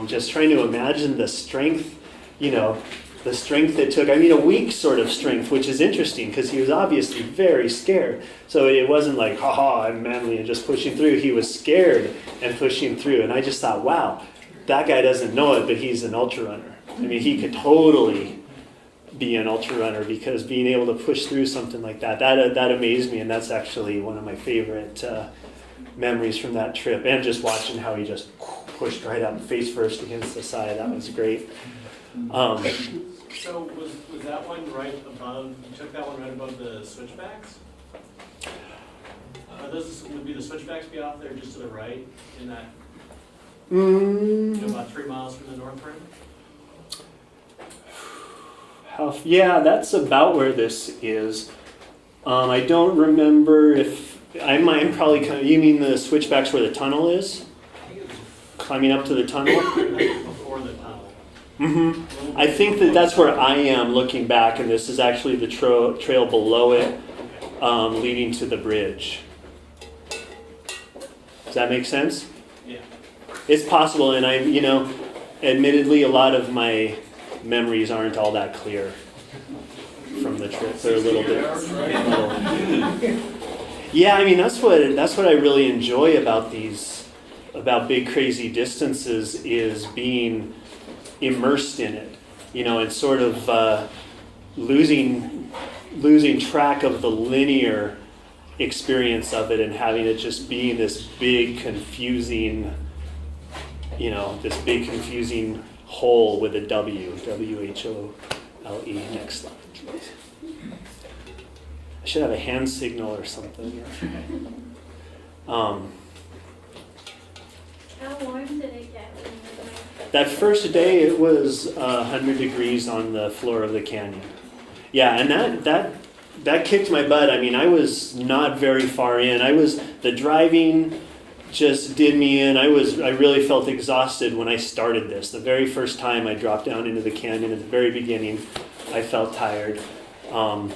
just trying to imagine the strength, the strength it took. I mean, a weak sort of strength, which is interesting because he was obviously very scared. So it wasn't like, haha, I'm manly and just pushing through. He was scared and pushing through. And I just thought, wow, that guy doesn't know it, but he's an ultra runner. I mean, he could totally be an ultra runner, because being able to push through something like that amazed me, and that's actually one of my favorite memories from that trip, and just watching how he just pushed right up face first against the side. That was great. So was that one right above, you took that one right above the switchbacks? Would the switchbacks be off there just to the right in that, about 3 miles from the North Rim? Yeah, that's about where this is. I don't remember if I'm probably you mean the switchbacks where the tunnel is? Climbing up to the tunnel? Before the tunnel. Mm-hmm. I think that's where I am looking back, and this is actually the trail below it, leading to the bridge. Does that make sense? Yeah. It's possible, and admittedly, a lot of my memories aren't all that clear from the trip. They're a little bit. Yeah, I mean that's what I really enjoy about big crazy distances is being immersed in it, and sort of losing track of the linear experience of it and having it just being this big confusing hole with a W-H-O-L-E. Next slide, please. I should have a hand signal or something. How warm did it get when you went? That first day it was 100 degrees on the floor of the canyon. Yeah, and that kicked my butt. I mean, I was not very far in. The driving just did me in. I really felt exhausted when I started this. The very first time I dropped down into the canyon at the very beginning, I felt tired. But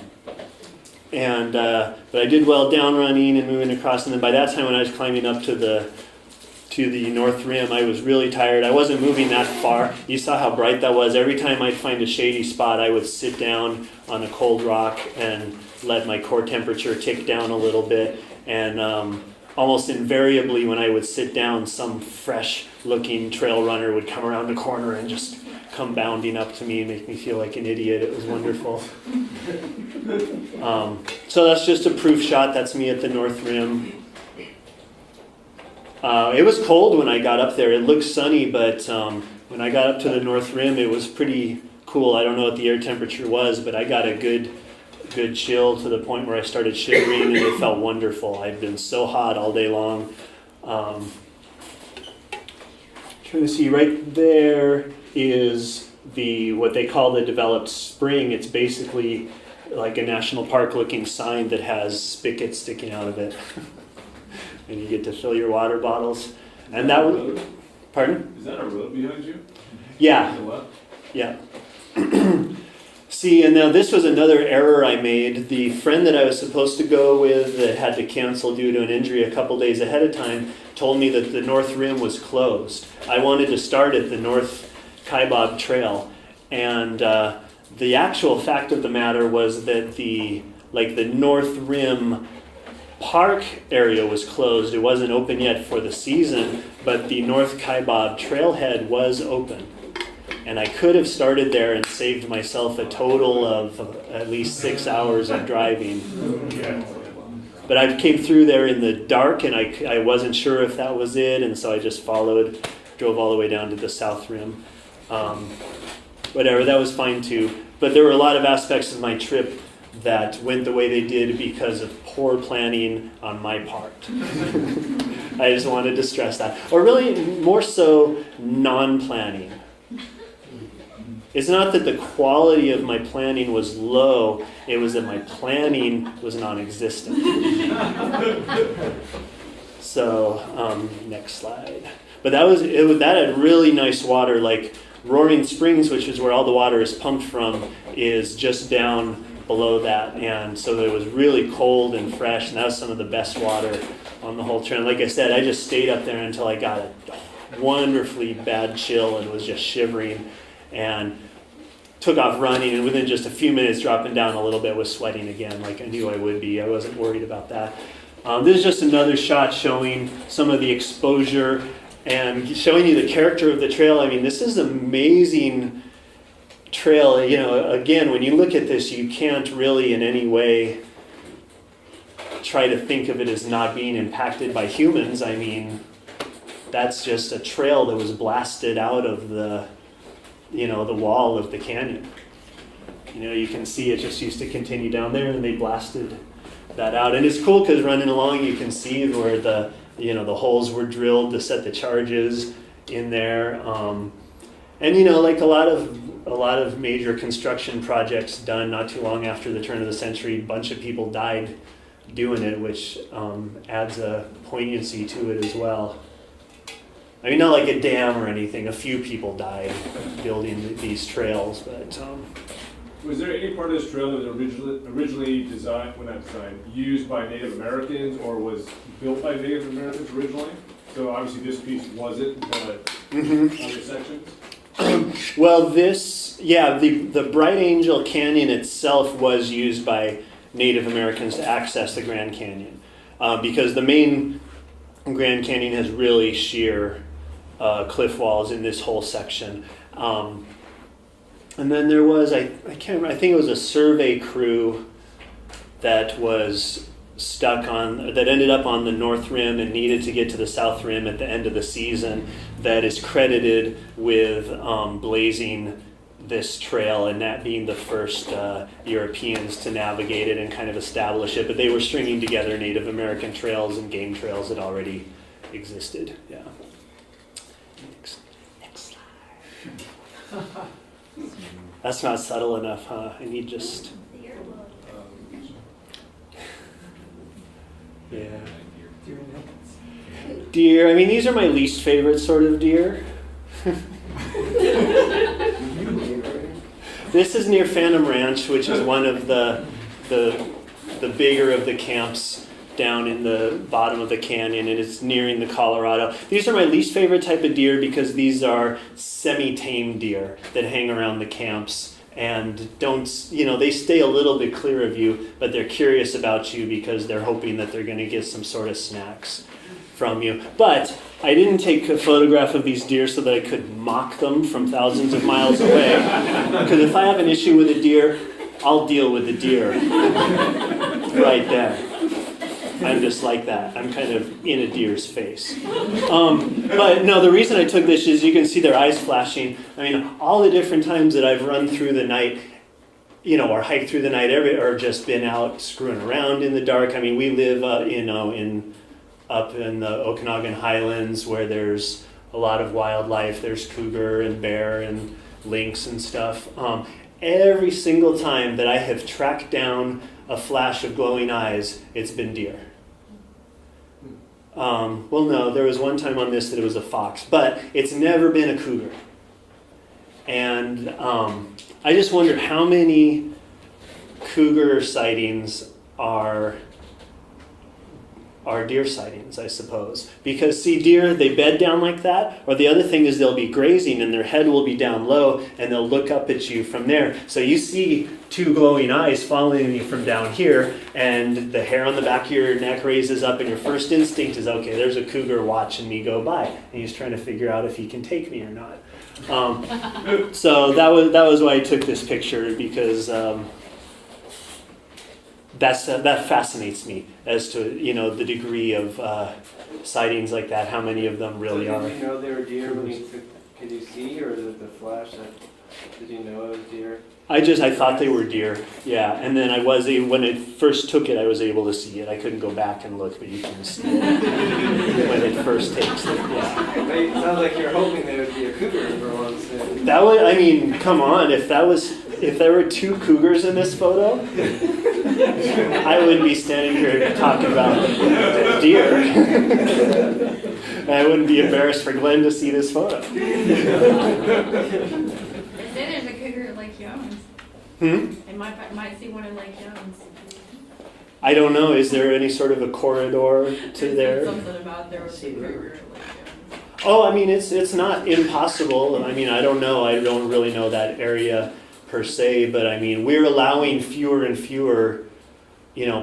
I did well down running and moving across. And then by that time, when I was climbing up to the North Rim, I was really tired. I wasn't moving that far. You saw how bright that was. Every time I'd find a shady spot, I would sit down on a cold rock and let my core temperature tick down a little bit. And almost invariably, when I would sit down, some fresh-looking trail runner would come around the corner and just come bounding up to me and make me feel like an idiot. It was wonderful. So that's just a proof shot. That's me at the North Rim. It was cold when I got up there. It looked sunny, but when I got up to the North Rim, it was pretty cool. I don't know what the air temperature was, but I got a good chill to the point where I started shivering, and it felt wonderful. I'd been so hot all day long. Trying to see, right there is what they call the developed spring. It's basically like a national park looking sign that has spigots sticking out of it. And you get to fill your water bottles. And that was, pardon? Is that a road behind you? Yeah. Yeah. See, and now this was another error I made. The friend that I was supposed to go with that had to cancel due to an injury a couple days ahead of time told me that the North Rim was closed. I wanted to start at the North Kaibab Trail, and the actual fact of the matter was that the North Rim park area was closed. It wasn't open yet for the season, but the North Kaibab trailhead was open. And I could have started there and saved myself a total of at least 6 hours of driving. But I came through there in the dark, and I wasn't sure if that was it, and so I just drove all the way down to the South Rim. Whatever, that was fine too. But there were a lot of aspects of my trip that went the way they did because of poor planning on my part. I just wanted to stress that. Or really, more so, non-planning. It's not that the quality of my planning was low, it was that my planning was non-existent. So, next slide. But that had really nice water, like Roaring Springs, which is where all the water is pumped from, is just down below that, and so it was really cold and fresh, and that was some of the best water on the whole trail. Like I said, I just stayed up there until I got a wonderfully bad chill and was just shivering, and took off running, and within just a few minutes dropping down a little bit was sweating again like I knew I would be. I wasn't worried about that. This is just another shot showing some of the exposure and showing you the character of the trail. I mean, this is amazing trail. Again, when you look at this, you can't really in any way try to think of it as not being impacted by humans. I mean, that's just a trail that was blasted out of the wall of the canyon. You can see it just used to continue down there, and they blasted that out. And it's cool because running along, you can see where the holes were drilled to set the charges in there. And like a lot of major construction projects done not too long after the turn of the century, a bunch of people died doing it, which adds a poignancy to it as well. I mean, not like a dam or anything. A few people died building these trails, but... Was there any part of this trail that was originally used by Native Americans, or was built by Native Americans originally? So obviously this piece wasn't, but other sections? Well, the Bright Angel Canyon itself was used by Native Americans to access the Grand Canyon because the main Grand Canyon has really sheer cliff walls in this whole section. And then there was, I can't remember, I think it was a survey crew that was that ended up on the North Rim and needed to get to the South Rim at the end of the season, that is credited with blazing this trail and that being the first Europeans to navigate it and kind of establish it. But they were stringing together Native American trails and game trails that already existed. Yeah. Next slide. That's not subtle enough, huh? I need just... Yeah. Deer. I mean, these are my least favorite sort of deer. This is near Phantom Ranch, which is one of the bigger of the camps down in the bottom of the canyon, and it's nearing the Colorado. These are my least favorite type of deer because these are semi-tame deer that hang around the camps. And they stay a little bit clear of you, but they're curious about you because they're hoping that they're going to get some sort of snacks from you. But I didn't take a photograph of these deer so that I could mock them from thousands of miles away. Because if I have an issue with a deer, I'll deal with the deer right then. I'm just like that. I'm kind of in a deer's face. But no, the reason I took this is you can see their eyes flashing. I mean, all the different times that I've run through the night, or hiked through the night, or just been out screwing around in the dark. I mean, we live, up in the Okanagan Highlands where there's a lot of wildlife. There's cougar and bear and lynx and stuff. Every single time that I have tracked down a flash of glowing eyes, it's been deer. Well, no, there was one time on this that it was a fox, but it's never been a cougar. And I just wonder how many cougar sightings are deer sightings, I suppose. Because, see, deer, they bed down like that, or the other thing is they'll be grazing and their head will be down low and they'll look up at you from there. So you see two glowing eyes following you from down here, and the hair on the back of your neck raises up, and your first instinct is, okay, there's a cougar watching me go by, and he's trying to figure out if he can take me or not. So that was why I took this picture, because that fascinates me as to the degree of sightings like that. How many of them really are? Did you know they were deer when you took? Could you see, or the flash? Did you know it was deer? I thought they were deer, yeah. And then when I first took it, I was able to see it. I couldn't go back and look, but you can see it when it first takes it. Yeah. It sounds like you're hoping there would be a cougar for once. That would, I mean, come on. If there were two cougars in this photo, I wouldn't be standing here talking about deer. And I wouldn't be embarrassed for Glenn to see this photo. They say there's a cougar at Lake Jones. They might see one in Lake Jones. I don't know. Is there any sort of a corridor to there? Something about there was a cougar at Lake Jones. Oh, I mean, it's not impossible. I mean, I don't know. I don't really know that area per se, but I mean, we're allowing fewer and fewer,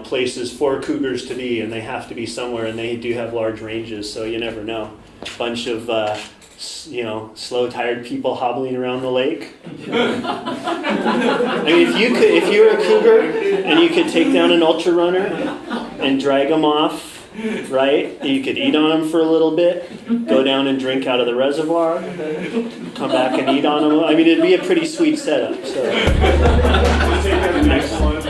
places for cougars to be, and they have to be somewhere, and they do have large ranges, so you never know. Bunch of, slow, tired people hobbling around the lake. I mean, if you were a cougar and you could take down an ultra runner and drag them off, right? And you could eat on them for a little bit, go down and drink out of the reservoir, come back and eat on them. I mean, it'd be a pretty sweet setup. So. Next one.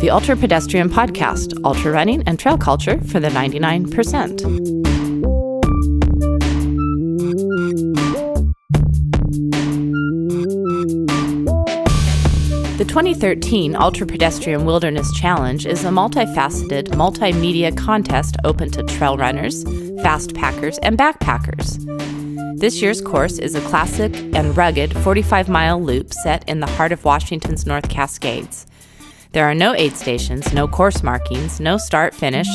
The UltraPedestrian Podcast, ultra running and trail culture for the 99%. The 2013 UltraPedestrian Wilderness Challenge is a multifaceted, multimedia contest open to trail runners, fast packers, and backpackers. This year's course is a classic and rugged 45-mile loop set in the heart of Washington's North Cascades. There are no aid stations, no course markings, no start-finish,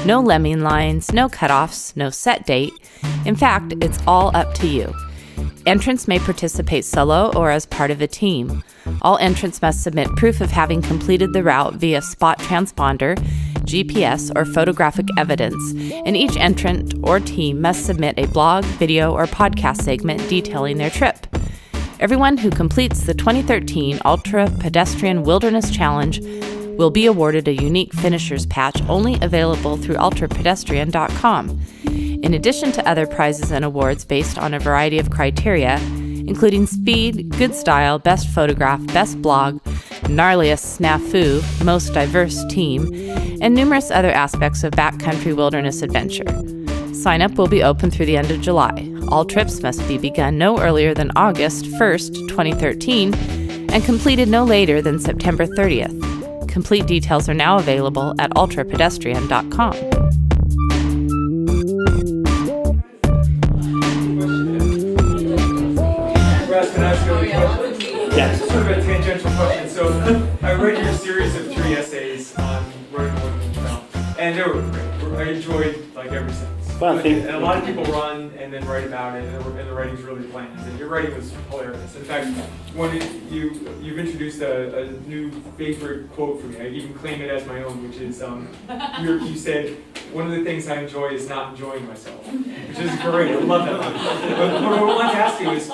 no lemming lines, no cutoffs, no set date. In fact, it's all up to you. Entrants may participate solo or as part of a team. All entrants must submit proof of having completed the route via spot transponder, GPS, or photographic evidence, and each entrant or team must submit a blog, video, or podcast segment detailing their trip. Everyone who completes the 2013 UltraPedestrian Wilderness Challenge will be awarded a unique finisher's patch only available through UltraPedestrian.com. In addition to other prizes and awards based on a variety of criteria, including speed, good style, best photograph, best blog, gnarliest snafu, most diverse team, and numerous other aspects of backcountry wilderness adventure. Sign up will be open through the end of July. All trips must be begun no earlier than August 1st, 2013, and completed no later than September 30th. Complete details are now available at ultrapedestrian.com. Can I ask you a question? Yes. Sort of a tangential question. So I read your series of 3 essays on running the Wilderness Trail, and they were great. I enjoyed like every sentence. Well, and a lot of people run and then write about it, and the writing's really planned. And your writing was hilarious. In fact, you've introduced a new favorite quote for me. I even claim it as my own, which is you said, "One of the things I enjoy is not enjoying myself," which is great. I love that. But what I wanted to ask you is,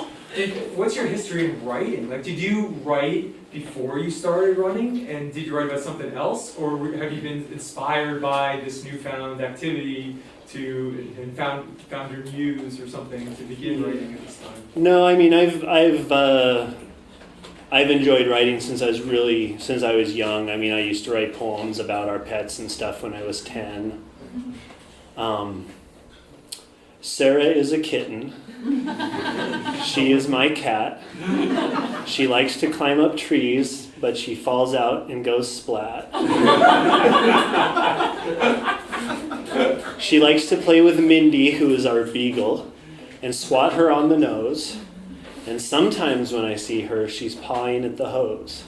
what's your history in writing? Like, did you write before you started running, and did you write about something else, or have you been inspired by this newfound activity and found your muse or something to begin writing at this time? No, I mean I've enjoyed writing since I was young. I mean, I used to write poems about our pets and stuff when I was 10. Sarah is a kitten. She is my cat. She likes to climb up trees, but she falls out and goes splat. She likes to play with Mindy, who is our beagle, and swat her on the nose. And sometimes when I see her, she's pawing at the hose.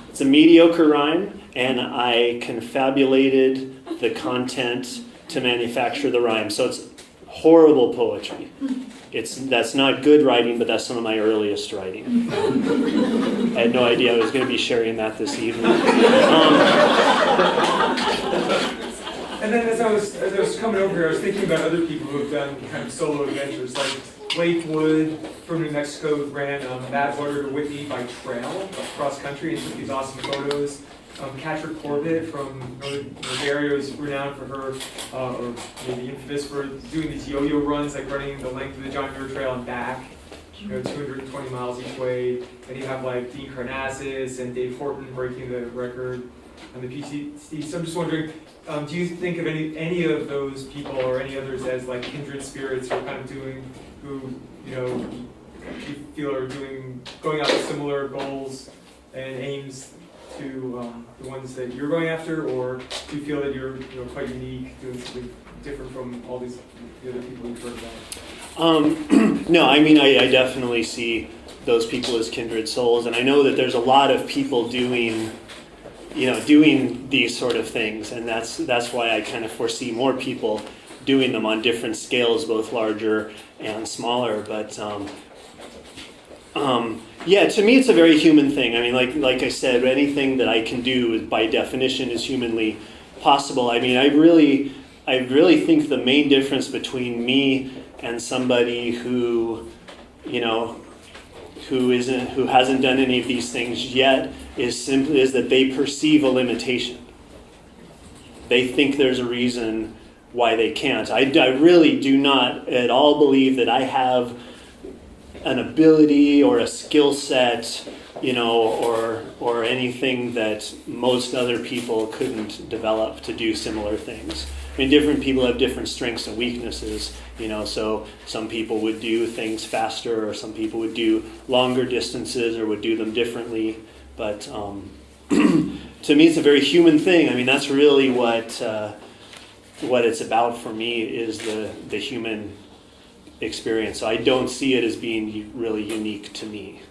It's a mediocre rhyme, and I confabulated the content to manufacture the rhyme. So it's horrible poetry. That's not good writing, but that's some of my earliest writing. I had no idea I was going to be sharing that this evening. And then as I was coming over here, I was thinking about other people who have done kind of solo adventures, like Blake Wood from New Mexico ran Badwater to Whitney by trail across country and took these awesome photos. Katrin Corbett from Northern Ontario is renowned for her, or maybe infamous for doing these yo-yo runs, like running the length of the John Muir Trail and back, 220 miles each way. And you have like Dean Karnazes and Dave Horton breaking the record on the PCT. So I'm just wondering, do you think of any of those people or any others as like kindred spirits who are kind of who you feel are going after similar goals and aims to the ones that you're going after, or do you feel that you're quite unique, doing something different from all the other people you've heard about? No, I mean I definitely see those people as kindred souls, and I know that there's a lot of people doing these sort of things, and that's why I kind of foresee more people doing them on different scales, both larger and smaller. But yeah, to me it's a very human thing. I mean, like I said, anything that I can do by definition is humanly possible. I mean, I really think the main difference between me and somebody who hasn't done any of these things yet is that they perceive a limitation. They think there's a reason why they can't. I really do not at all believe that I have an ability or a skill set, or anything that most other people couldn't develop to do similar things. I mean, different people have different strengths and weaknesses, so some people would do things faster, or some people would do longer distances or would do them differently. But to me, it's a very human thing. I mean, that's really what it's about for me, is the human experience. So I don't see it as being really unique to me.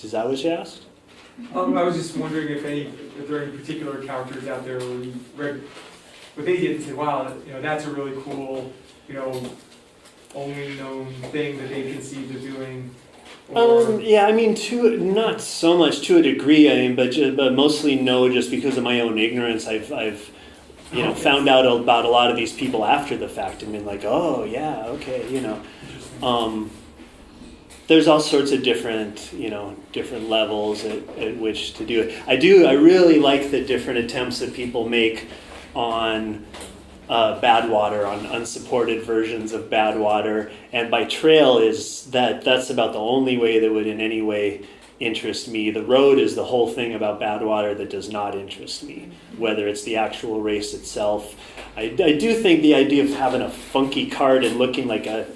Is that what you asked? I was just wondering if there are any particular characters out there where you read what they did and said, wow, that's a really cool, only known thing that they conceived of doing. Yeah, I mean, not so much to a degree. I mean, but mostly no, just because of my own ignorance. I've found out about a lot of these people after the fact and been like, oh yeah, okay, There's all sorts of different levels at which to do it. I really like the different attempts that people make on bad water, on unsupported versions of bad water, and by trail that's about the only way that would in any way interest me. The road is the whole thing about bad water that does not interest me, whether it's the actual race itself. I do think the idea of having a funky cart and looking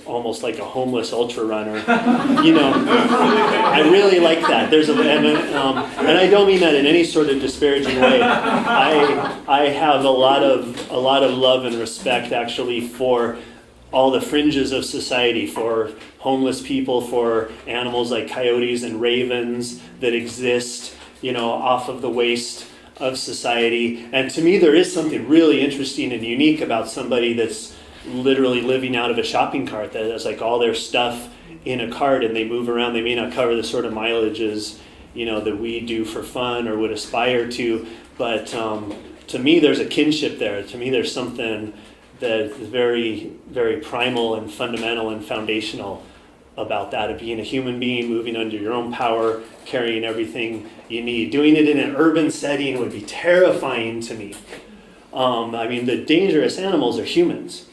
almost like a homeless ultra runner, I really like that. And I don't mean that in any sort of disparaging way. I have a lot of love and respect actually for all the fringes of society, for homeless people, for animals like coyotes and ravens that exist, off of the waste of society. And to me, there is something really interesting and unique about somebody that's literally living out of a shopping cart, that has all their stuff in a cart and they move around. They may not cover the sort of mileages, that we do for fun or would aspire to, but to me, there's a kinship there. To me, there's something that is very, very primal and fundamental and foundational about that, of being a human being, moving under your own power, carrying everything you need. Doing it in an urban setting would be terrifying to me. The dangerous animals are humans.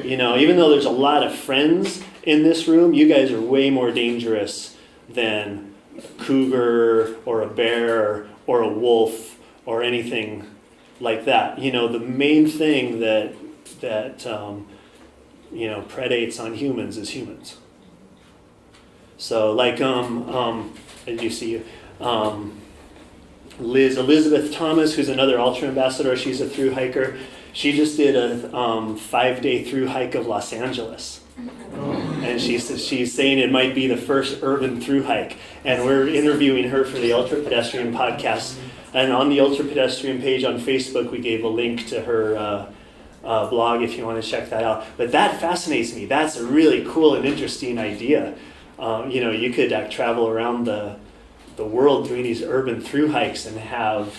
Even though there's a lot of friends in this room, you guys are way more dangerous than a cougar or a bear or a wolf or anything like that. The main thing that predates on humans is humans. So did you see Elizabeth Thomas, who's another ultra ambassador? She's a thru hiker. She just did a 5-day thru hike of Los Angeles. And she's saying it might be the first urban thru hike. And we're interviewing her for the UltraPedestrian Podcast. And on the UltraPedestrian page on Facebook, we gave a link to her blog if you want to check that out. But that fascinates me. That's a really cool and interesting idea. You could travel around the world doing these urban thru hikes and have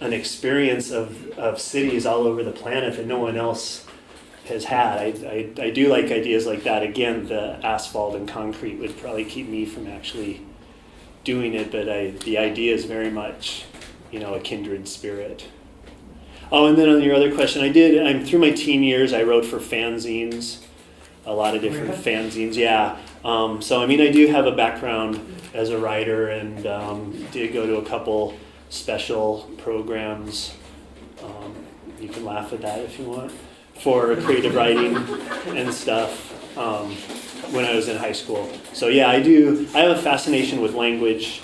an experience of cities all over the planet that no one else has had. I do like ideas like that. Again, the asphalt and concrete would probably keep me from actually doing it, but the idea is very much, a kindred spirit. Oh, and then on your other question, I'm through my teen years, I wrote for fanzines, a lot of different fanzines, yeah. So, I do have a background as a writer and did go to a couple special programs. You can laugh at that if you want, for creative writing and stuff when I was in high school. So, yeah, I have a fascination with language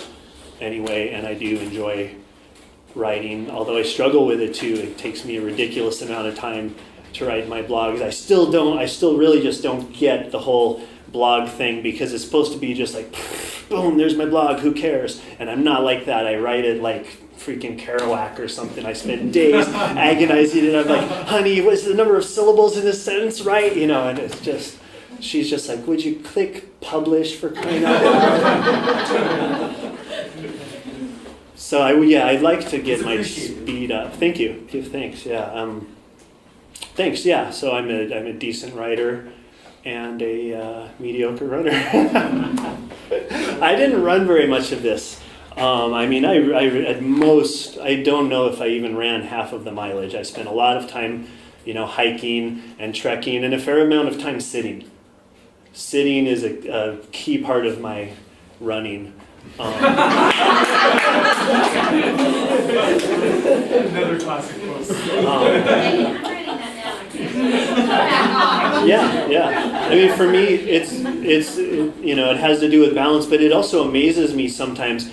anyway, and I do enjoy writing, although I struggle with it too. It takes me a ridiculous amount of time to write my blogs. I still really just don't get the whole blog thing, because it's supposed to be just boom, there's my blog, who cares? And I'm not like that. I write it like freaking Kerouac or something. I spend days agonizing it. I'm like, honey, what's the number of syllables in this sentence, right? And it's just, she's just like, would you click publish for crying out loud? So I'd like to get my speed up. Thank you. Thanks. Yeah. Thanks. Yeah. So I'm a decent writer and a mediocre runner. I didn't run very much of this. I at most, I don't know if I even ran half of the mileage. I spent a lot of time, hiking and trekking, and a fair amount of time sitting. Sitting is a key part of my running. Another classic post. I'm writing that down. Yeah. For me, it's it has to do with balance, but it also amazes me sometimes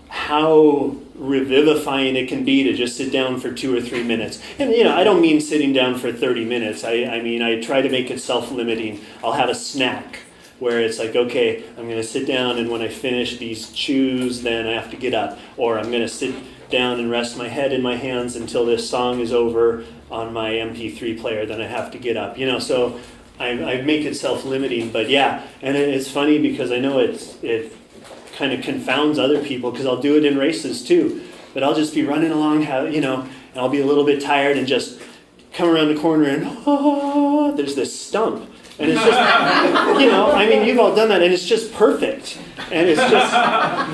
how revivifying it can be to just sit down for 2 or 3 minutes. And I don't mean sitting down for 30 minutes. I try to make it self-limiting. I'll have a snack where it's like, okay, I'm going to sit down, and when I finish these chews, then I have to get up. Or I'm going to sit down and rest my head in my hands until this song is over on my MP3 player, then I have to get up. So I make it self-limiting, but yeah. And it's funny because I know it kind of confounds other people, because I'll do it in races too. But I'll just be running along, and I'll be a little bit tired and just come around the corner and there's this stump. And it's just, you've all done that, and it's just perfect. And it's just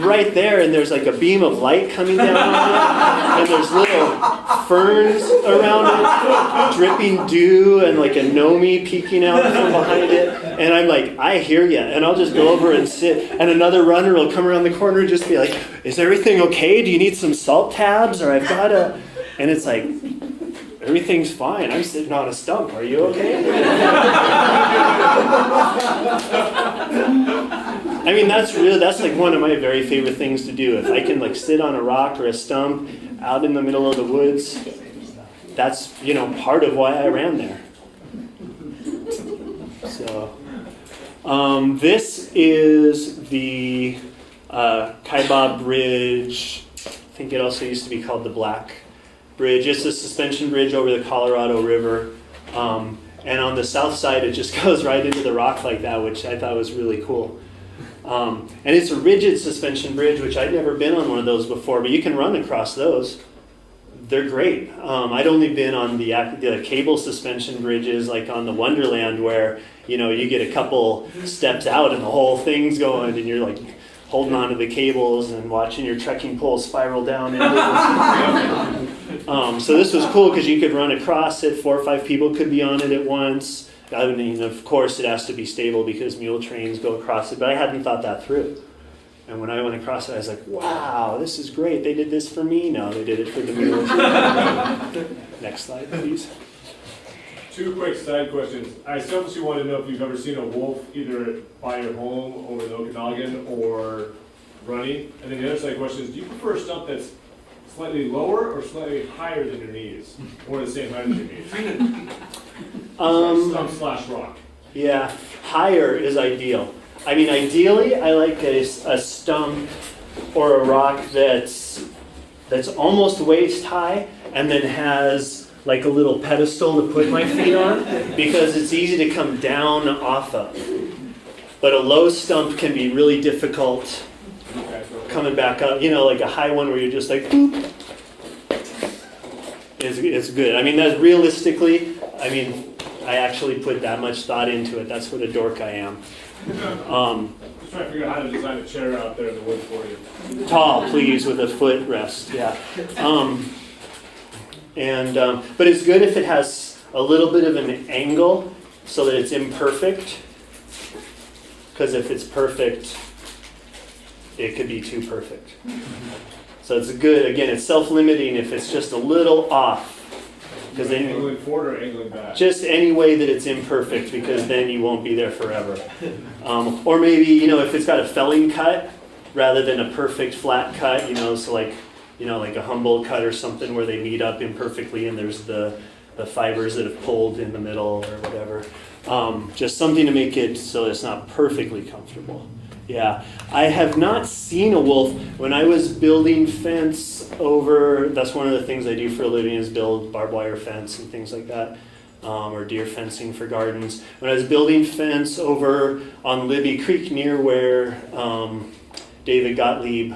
right there, and there's like a beam of light coming down on it, and there's little ferns around it, dripping dew, and like a Nomi peeking out from behind it. And I'm like, I hear you. And I'll just go over and sit, and another runner will come around the corner and just be like, is everything okay? Do you need some salt tabs? Or I've got to... And it's like, everything's fine. I'm sitting on a stump. Are you okay? That's like one of my very favorite things to do. If I can like sit on a rock or a stump out in the middle of the woods, that's, part of why I ran there. So, this is the Kaibab Bridge. I think it also used to be called the Black Bridge. It's a suspension bridge over the Colorado River. And on the south side, it just goes right into the rock like that, which I thought was really cool. And it's a rigid suspension bridge, which I'd never been on one of those before, but you can run across those. They're great. I'd only been on the cable suspension bridges, like on the Wonderland, where, you get a couple steps out and the whole thing's going, and you're like holding onto the cables and watching your trekking pole spiral down into the... So this was cool because you could run across it. 4 or 5 people could be on it at once. Of course, it has to be stable because mule trains go across it, but I hadn't thought that through. And when I went across it, I was like, wow, this is great. They did this for me. No, they did it for the mules. Next slide, please. 2 quick side questions. I selfishly want to know if you've ever seen a wolf either by your home over the Okanagan or running. And then the other side question is, do you prefer a stump that's slightly lower or slightly higher than your knees? Or the same height as your knees? Stump / rock. Yeah, higher is ideal. Ideally, I like a stump or a rock that's almost waist high and then has like a little pedestal to put my feet on, because it's easy to come down off of. But a low stump can be really difficult coming back up. Like a high one where you're just like, boop, is good. That's realistically, I actually put that much thought into it. That's what a dork I am. Just trying to figure out how to design a chair out there in the woods for you. Tall, please, with a foot rest, yeah. But it's good if it has a little bit of an angle so that it's imperfect. Because if it's perfect, it could be too perfect. So it's good, again, it's self-limiting if it's just a little off. Because then angling forward or angling back? Just any way that it's imperfect, because then you won't be there forever. Or maybe, if it's got a felling cut rather than a perfect flat cut, so like a Humboldt cut or something where they meet up imperfectly and there's the fibers that have pulled in the middle or whatever. Just something to make it so it's not perfectly comfortable. Yeah, I have not seen a wolf. When I was building fence over, that's one of the things I do for a living, is build barbed wire fence and things like that, or deer fencing for gardens. When I was building fence over on Libby Creek near where David Gottlieb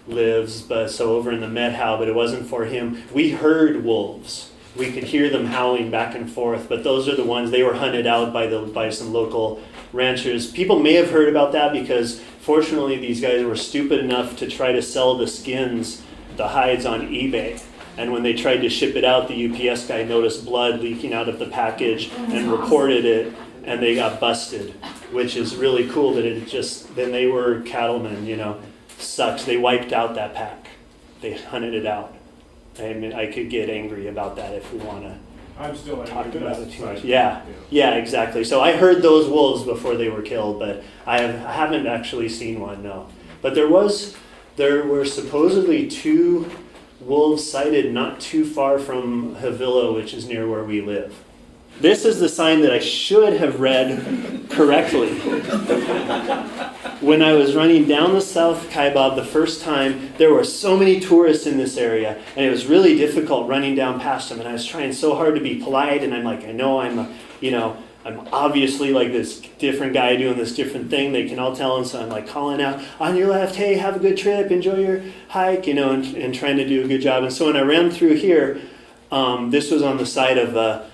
lives, so over in the Methow, but it wasn't for him, we heard wolves. We could hear them howling back and forth, but those are the ones, they were hunted out by some local ranchers. People may have heard about that because fortunately these guys were stupid enough to try to sell the skins, the hides, on eBay. And when they tried to ship it out, the UPS guy noticed blood leaking out of the package and reported it, and they got busted, which is really cool that then they were cattlemen, sucks. They wiped out that pack. They hunted it out. I could get angry about that if we want to talk about it too much. Yeah, exactly. So I heard those wolves before they were killed, but I haven't actually seen one, no. But there were supposedly 2 wolves sighted not too far from Havillah, which is near where we live. This is the sign that I should have read correctly. When I was running down the South Kaibab the first time, there were so many tourists in this area, and it was really difficult running down past them. And I was trying so hard to be polite, and I'm like, I know I'm obviously like this different guy doing this different thing. They can all tell, and so I'm like calling out, on your left, hey, have a good trip, enjoy your hike, and trying to do a good job. And so when I ran through here, this was on the side of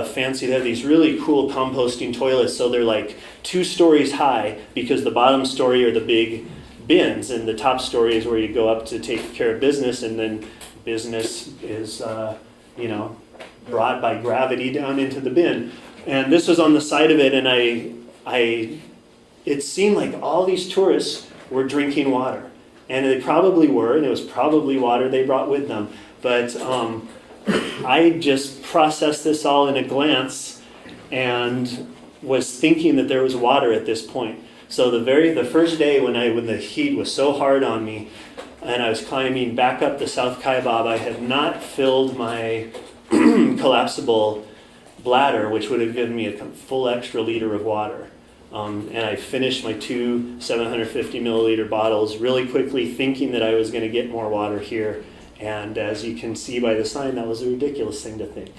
fancy. They have these really cool composting toilets, so they're like 2 stories high because the bottom story are the big bins, and the top story is where you go up to take care of business, and then business is brought by gravity down into the bin. And this was on the side of it, and it seemed like all these tourists were drinking water, and they probably were, and it was probably water they brought with them, but I just processed this all in a glance and was thinking that there was water at this point. So the first day when the heat was so hard on me and I was climbing back up the South Kaibab, I had not filled my collapsible bladder, which would have given me a full extra liter of water. And I finished my 2 750 milliliter bottles really quickly, thinking that I was going to get more water here. And as you can see by the sign, that was a ridiculous thing to think.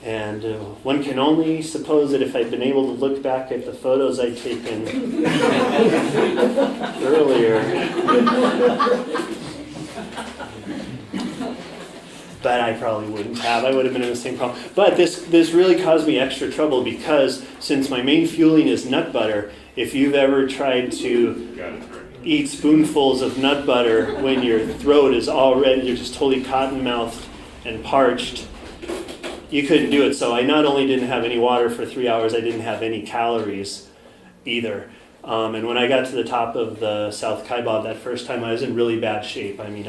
And one can only suppose that if I'd been able to look back at the photos I'd taken earlier, but I probably wouldn't have. I would have been in the same problem. But this really caused me extra trouble because since my main fueling is nut butter, if you've ever tried to eat spoonfuls of nut butter when your throat is already, you're just totally cotton-mouthed and parched, you couldn't do it. So I not only didn't have any water for 3 hours, I didn't have any calories either. And when I got to the top of the South Kaibab that first time, I was in really bad shape. I mean,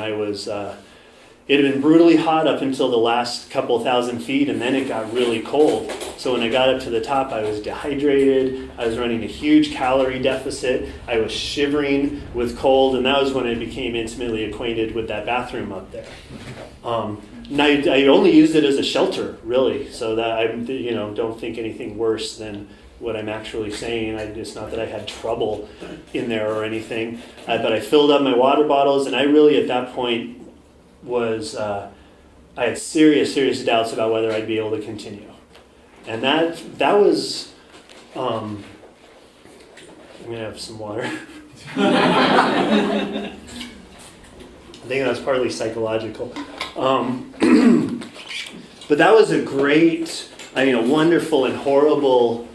it had been brutally hot up until the last couple thousand feet, and then it got really cold. So when I got up to the top, I was dehydrated, I was running a huge calorie deficit, I was shivering with cold, and that was when I became intimately acquainted with that bathroom up there. And I only used it as a shelter, really, so that I don't think anything worse than what I'm actually saying. It's not that I had trouble in there or anything, but I filled up my water bottles, and I really at that point I had serious doubts about whether I'd be able to continue. And that was, I'm going to have some water. I think that was partly psychological. But that was a wonderful and horrible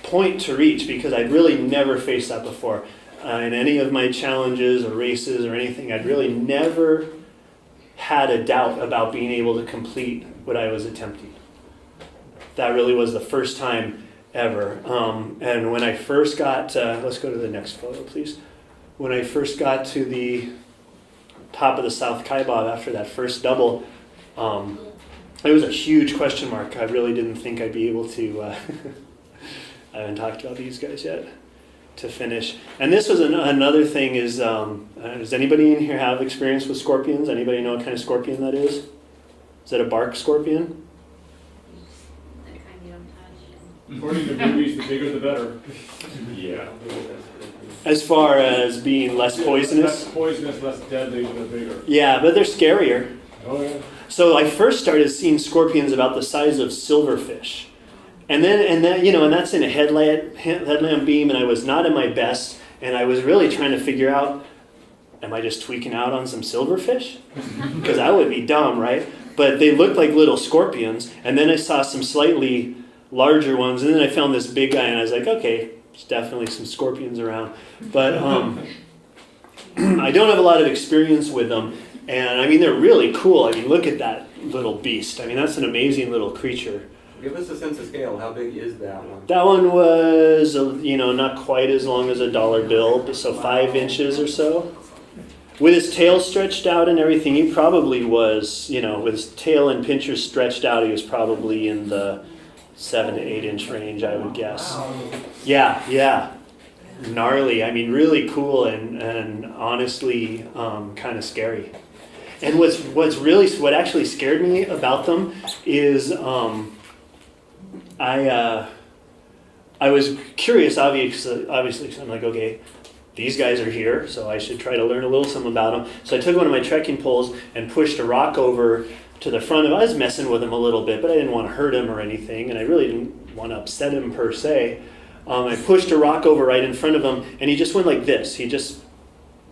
point to reach because I'd really never faced that before. In any of my challenges or races or anything, I'd really never had a doubt about being able to complete what I was attempting. That really was the first time ever. And when I first got, let's go to the next photo, please. When I first got to the top of the South Kaibab after that first double, it was a huge question mark. I really didn't think I'd be able to, I haven't talked about these guys yet, to finish. And this was another thing is, does anybody in here have experience with scorpions? Anybody know what kind of scorpion that is? Is that a bark scorpion? The kind you don't touch. According to movies, the bigger the better. Yeah. As far as being less poisonous? Less poisonous, less deadly when they're bigger. Yeah, but they're scarier. Oh yeah. So I first started seeing scorpions about the size of silverfish. And that's in a headlamp beam, and I was not at my best, and I was really trying to figure out, am I just tweaking out on some silverfish? Because that would be dumb, right? But they looked like little scorpions, and then I saw some slightly larger ones, and then I found this big guy, and I was like, okay, there's definitely some scorpions around. But I don't have a lot of experience with them, and I mean, they're really cool. I mean, look at that little beast. I mean, that's an amazing little creature. Give us a sense of scale. How big is that one? That one was, not quite as long as a dollar bill, so 5 inches or so. With his tail stretched out and everything, he probably was, with his tail and pinchers stretched out, he was probably in the 7 to 8 inch range, I would guess. Yeah. Gnarly. I mean, really cool and honestly kind of scary. And what actually scared me about them is I was curious, obviously, 'cause I'm like, okay, these guys are here, so I should try to learn a little something about them. So I took one of my trekking poles and pushed a rock over to the front of him. I was messing with him a little bit, but I didn't want to hurt him or anything, and I really didn't want to upset him per se. I pushed a rock over right in front of him, and he just went like this. He just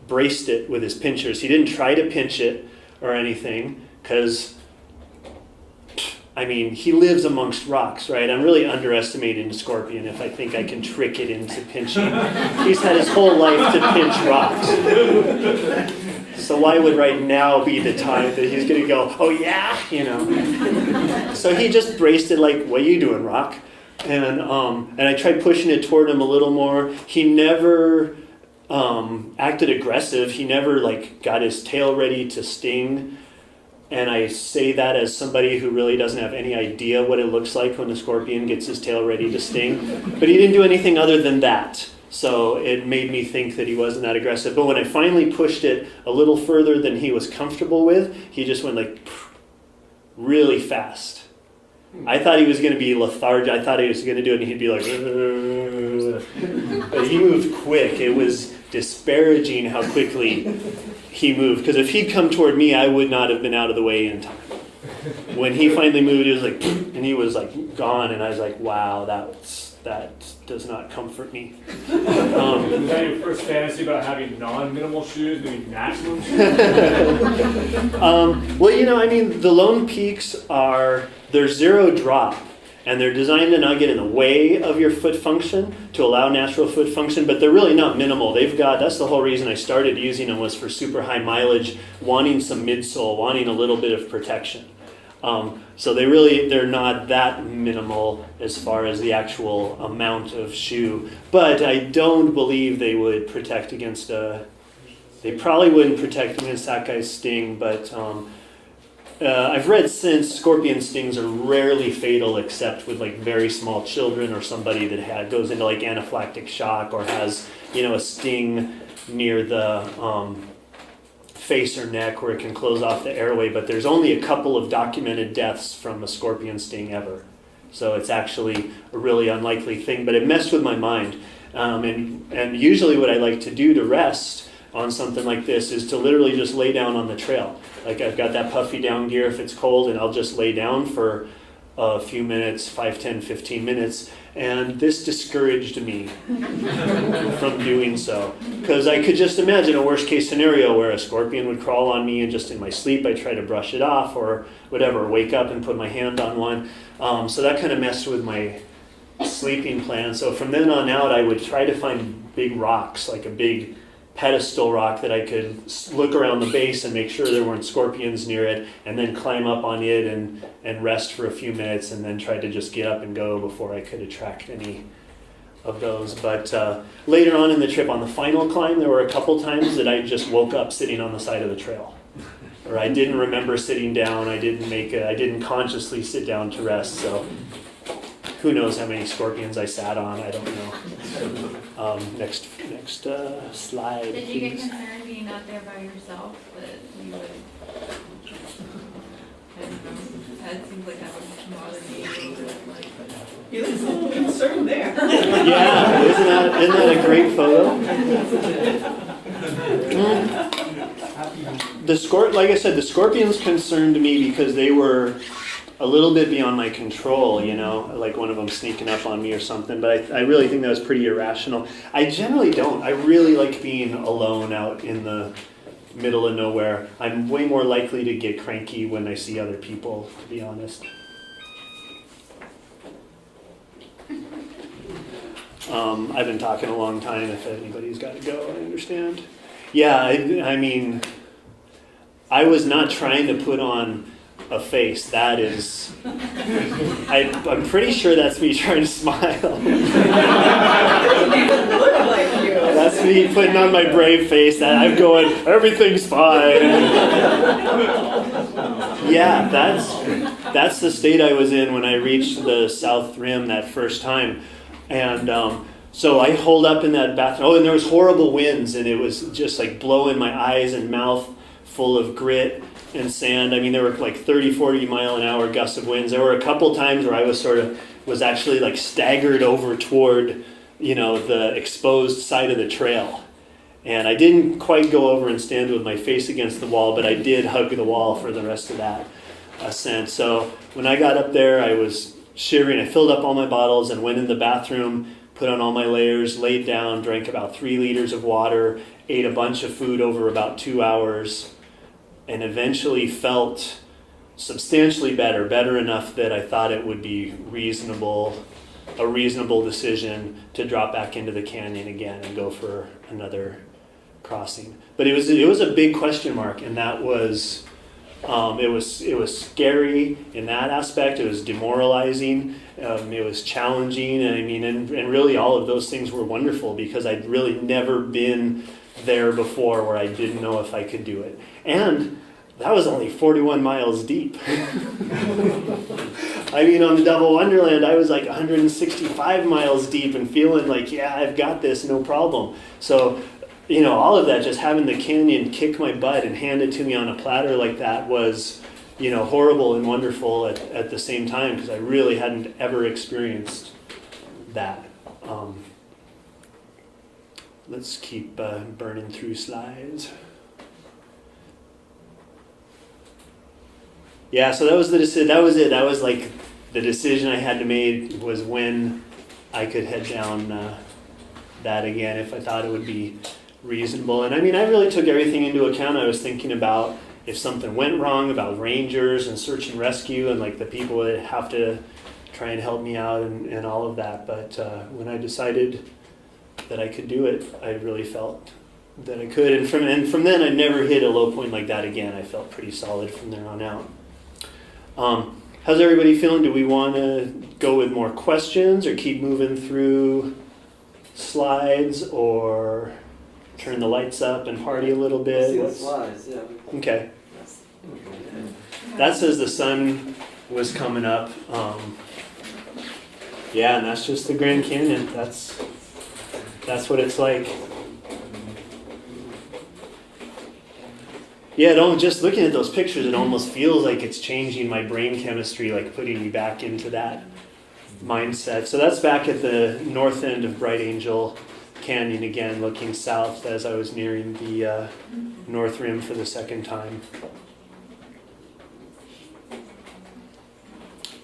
braced it with his pinchers. He didn't try to pinch it or anything, because I mean, he lives amongst rocks, right? I'm really underestimating the scorpion if I think I can trick it into pinching. He's had his whole life to pinch rocks. So why would right now be the time that he's going to go, oh yeah, you know? So he just braced it like, what are you doing, rock? And I tried pushing it toward him a little more. He never acted aggressive. He never like got his tail ready to sting. And I say that as somebody who really doesn't have any idea what it looks like when a scorpion gets his tail ready to sting. But he didn't do anything other than that. So it made me think that he wasn't that aggressive. But when I finally pushed it a little further than he was comfortable with, he just went like really fast. I thought he was going to be lethargic. I thought he was going to do it and he'd be like, but he moved quick. It was disparaging how quickly he moved. Because if he'd come toward me, I would not have been out of the way in time. When he finally moved, it was like, and he was like gone. And I was like, wow, that does not comfort me. Was that your first fantasy about having non-minimal shoes, maybe maximum shoes? Well, you know, I mean, the Lone Peaks they're zero drop. And they're designed to not get in the way of your foot function, to allow natural foot function, but they're really not minimal. That's the whole reason I started using them, was for super high mileage, wanting some midsole, wanting a little bit of protection. So they're not that minimal as far as the actual amount of shoe. But I don't believe they would protect against they probably wouldn't protect against that guy's sting, but I've read since scorpion stings are rarely fatal except with like very small children or somebody that goes into like anaphylactic shock or has, you know, a sting near the face or neck where it can close off the airway. But there's only a couple of documented deaths from a scorpion sting ever. So it's actually a really unlikely thing, but it messed with my mind. And usually what I like to do to rest on something like this is to literally just lay down on the trail. Like I've got that puffy down gear if it's cold, and I'll just lay down for a few minutes, 5, 10, 15 minutes. And this discouraged me from doing so. Because I could just imagine a worst case scenario where a scorpion would crawl on me and just in my sleep I try to brush it off or whatever, wake up and put my hand on one. So that kind of messed with my sleeping plan. So from then on out I would try to find big rocks, like a big pedestal rock that I could look around the base and make sure there weren't scorpions near it, and then climb up on it and rest for a few minutes, and then try to just get up and go before I could attract any of those. But later on in the trip, on the final climb, there were a couple times that I just woke up sitting on the side of the trail, or I didn't remember sitting down. I didn't consciously sit down to rest. So who knows how many scorpions I sat on? I don't know. Next slide. Did you get concerned being out there by yourself that you would? I don't know. That seems like that would bother me a little bit. Like, You look a little concerned there. Yeah, isn't that a great photo? Like I said, the scorpions concerned me because they were a little bit beyond my control, you know, like one of them sneaking up on me or something, but I really think that was pretty irrational. I generally don't. I really like being alone out in the middle of nowhere. I'm way more likely to get cranky when I see other people, to be honest. I've been talking a long time. If anybody's got to go, I understand. Yeah, I mean, I was not trying to put on a face. That is, I'm pretty sure that's me trying to smile. That's me putting on my brave face. That I'm going, everything's fine. Yeah, that's the state I was in when I reached the South Rim that first time. And so I holed up in that bathroom. Oh, and there was horrible winds, and it was just like blowing my eyes and mouth full of grit and sand. I mean, there were like 30, 40 mile an hour gusts of winds. There were a couple times where I was sort of was actually like staggered over toward, the exposed side of the trail. And I didn't quite go over and stand with my face against the wall, but I did hug the wall for the rest of that ascent. So when I got up there, I was shivering. I filled up all my bottles and went in the bathroom, put on all my layers, laid down, drank about 3 liters of water, ate a bunch of food over about 2 hours, and eventually felt substantially better enough that I thought it would be a reasonable decision to drop back into the canyon again and go for another crossing. But it was a big question mark, and that was it was scary in that aspect. It was demoralizing. It was challenging, and really all of those things were wonderful because I'd really never been there before where I didn't know if I could do it. And that was only 41 miles deep. On the Double Wonderland, I was like 165 miles deep and feeling like, yeah, I've got this, no problem. So, all of that, just having the canyon kick my butt and hand it to me on a platter like that was, horrible and wonderful at the same time because I really hadn't ever experienced that. Let's keep burning through slides. Yeah, so that was the decision. That was it. That was like the decision I had to make was when I could head down that again if I thought it would be reasonable. And I really took everything into account. I was thinking about if something went wrong, about rangers and search and rescue and like the people that have to try and help me out and all of that. But when I decided that I could do it, I really felt that I could. And from then, I never hit a low point like that again. I felt pretty solid from there on out. How's everybody feeling? Do we want to go with more questions or keep moving through slides or turn the lights up and party a little bit? See the slides, yeah. Okay. That says the sun was coming up. Yeah, and that's just the Grand Canyon. That's what it's like. Yeah, just looking at those pictures, it almost feels like it's changing my brain chemistry, like putting me back into that mindset. So that's back at the north end of Bright Angel Canyon again, looking south as I was nearing the North Rim for the second time.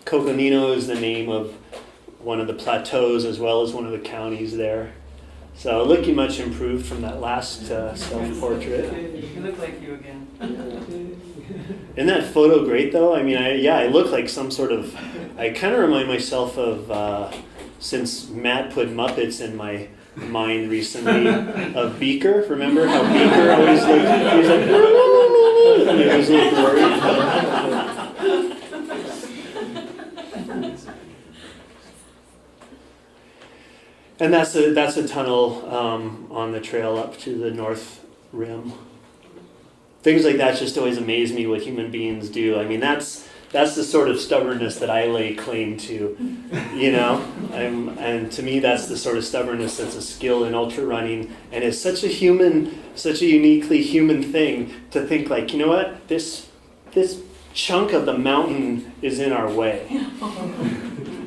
Coconino is the name of one of the plateaus as well as one of the counties there. So looking much improved from that last self-portrait. You look like you again. Isn't that photo great though? I look like some sort of, I kind of remind myself of, since Matt put Muppets in my mind recently, of Beaker. Remember how Beaker always looked, he was like, and he was like worried. And that's a tunnel on the trail up to the North Rim. Things like that just always amaze me what human beings do. That's the sort of stubbornness that I lay claim to, and to me that's the sort of stubbornness that's a skill in ultra running, and it's such a uniquely human thing to think like, you know what, this chunk of the mountain is in our way.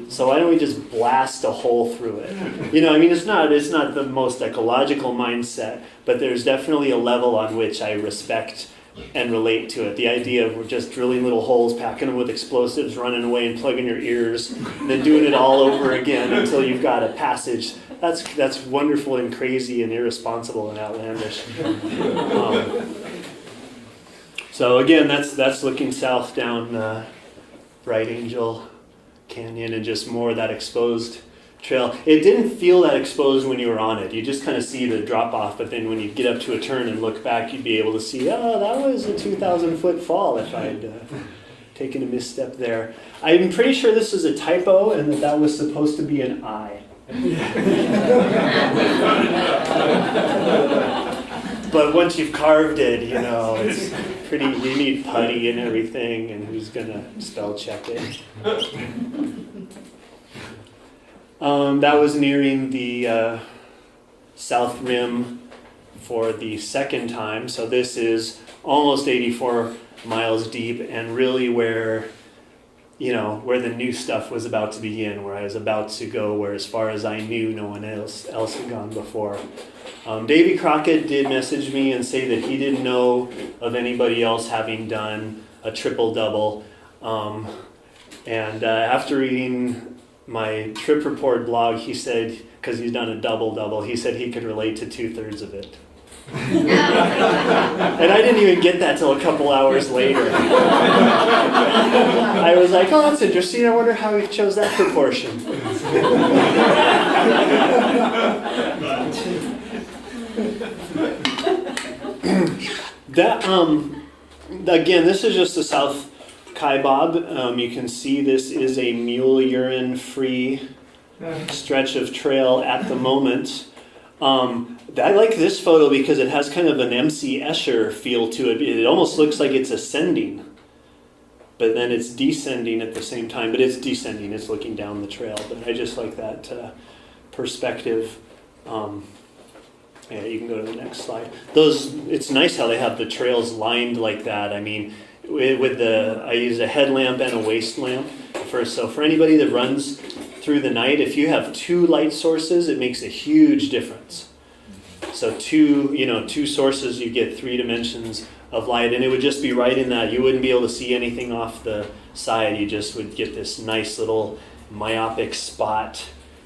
So why don't we just blast a hole through it? It's not the most ecological mindset, but there's definitely a level on which I respect and relate to it. The idea of we're just drilling little holes, packing them with explosives, running away and plugging your ears, and then doing it all over again until you've got a passage. That's wonderful and crazy and irresponsible and outlandish. So again, that's looking south down Bright Angel Canyon and just more of that exposed trail. It didn't feel that exposed when you were on it. You just kind of see the drop off, but then when you get up to a turn and look back, you'd be able to see, oh, that was a 2,000 foot fall if I'd taken a misstep there. I'm pretty sure this is a typo and that was supposed to be an I. But once you've carved it, it's pretty, you need putty and everything, and who's going to spell check it? That was nearing the South Rim for the second time, so this is almost 84 miles deep, and really where where the new stuff was about to begin, where I was about to go, where as far as I knew, no one else had gone before. Davy Crockett did message me and say that he didn't know of anybody else having done a triple-double. And after reading my trip report blog, he said, because he's done a double-double, he said he could relate to 2/3 of it. And I didn't even get that till a couple hours later. I was like, oh, that's interesting. I wonder how he chose that proportion. Again, this is just the South Kaibab. You can see this is a mule urine-free stretch of trail at the moment. I like this photo because it has kind of an MC Escher feel to it. It almost looks like it's ascending, but then it's descending at the same time. But it's descending, it's looking down the trail. But I just like that perspective. Yeah, you can go to the next slide. It's nice how they have the trails lined like that. I mean, I use a headlamp and a waist lamp so for anybody that runs through the night, if you have 2 light sources, it makes a huge difference. So 2 sources, you get 3 dimensions of light, and it would just be right in that. You wouldn't be able to see anything off the side. You just would get this nice little myopic spot